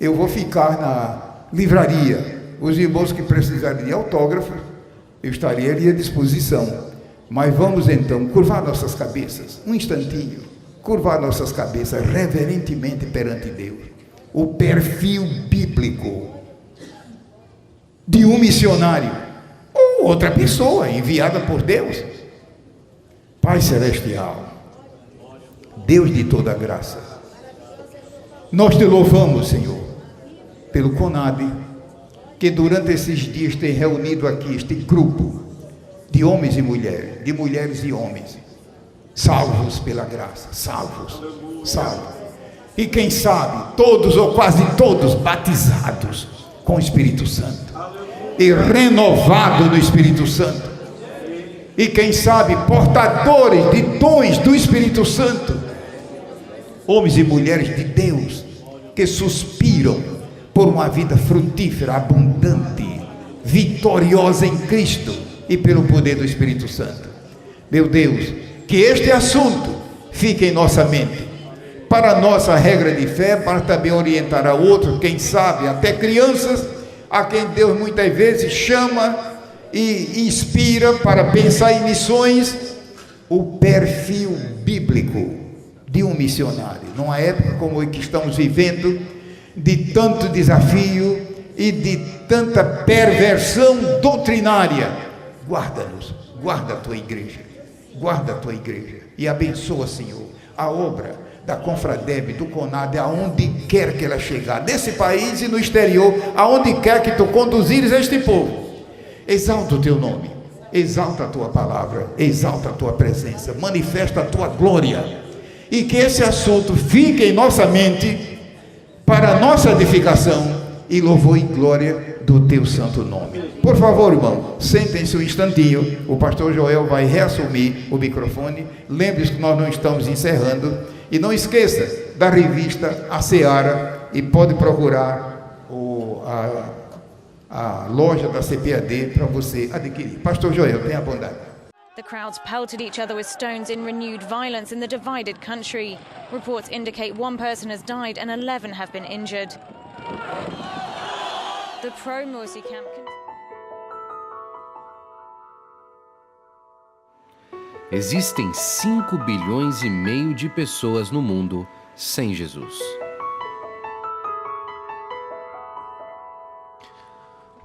S1: eu vou ficar na livraria. Os irmãos que precisarem de autógrafo, eu estaria ali à disposição. Mas vamos então curvar nossas cabeças, um instantinho, curvar nossas cabeças reverentemente perante Deus. O perfil bíblico de um missionário ou outra pessoa enviada por Deus. Pai Celestial, Deus de toda graça, nós te louvamos, Senhor, pelo CONAD, que durante esses dias tem reunido aqui este grupo de homens e mulheres, de mulheres e homens, salvos pela graça, salvos. E quem sabe, todos ou quase todos batizados com o Espírito Santo e renovado no Espírito Santo. E quem sabe, portadores de dons do Espírito Santo, homens e mulheres de Deus, que suspiram por uma vida frutífera, abundante, vitoriosa em Cristo e pelo poder do Espírito Santo. Meu Deus, que este assunto fique em nossa mente, para nossa regra de fé, para também orientar a outros, quem sabe até crianças, a quem Deus muitas vezes chama e inspira para pensar em missões. O perfil bíblico de um missionário. Numa época como a que estamos vivendo, de tanto desafio e de tanta perversão doutrinária, guarda-nos, guarda a tua igreja, guarda a tua igreja e abençoa, Senhor, a obra da Confradeb, do CONAD, aonde quer que ela chegar, nesse país e no exterior, aonde quer que tu conduzires este povo. Exalta o teu nome, exalta a tua palavra, exalta a tua presença, manifesta a tua glória, e que esse assunto fique em nossa mente para a nossa edificação e louvor e glória do teu santo nome. Por favor, irmão, sentem-se um instantinho, o pastor Joel vai reassumir o microfone. Lembre-se que nós não estamos encerrando, e não esqueça da revista A Seara, e pode procurar a loja da CPAD para você adquirir. Pastor Joel, tenha bondade.
S2: The crowds pelted each other with stones in renewed violence in the divided country. Reports indicate one person has died and 11 have been injured. The pro-Morsi camp...
S3: Existem 5 bilhões e meio de pessoas no mundo sem Jesus.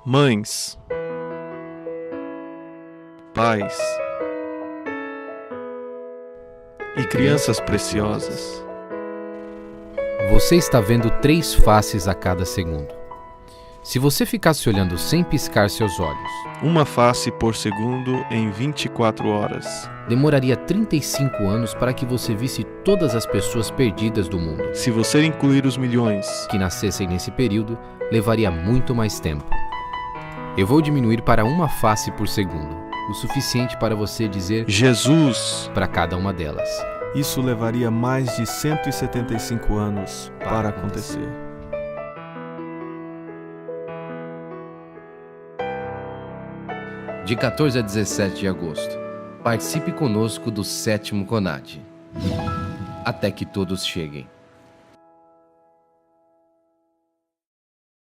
S4: Mães, pais e crianças preciosas.
S3: Você está vendo 3 faces a cada segundo. Se você ficasse olhando sem piscar seus olhos,
S4: Uma face por segundo em 24 horas.
S3: demoraria 35 anos para que você visse todas as pessoas perdidas do mundo.
S4: Se você incluir os milhões,
S3: Que nascessem nesse período, levaria muito mais tempo. Eu vou diminuir para uma face por segundo, o suficiente para você dizer
S4: Jesus,
S3: para cada uma delas.
S4: isso levaria mais de 175 anos para acontecer.
S3: De 14 a 17 de agosto, participe conosco do 7º CONAD. Até que todos cheguem.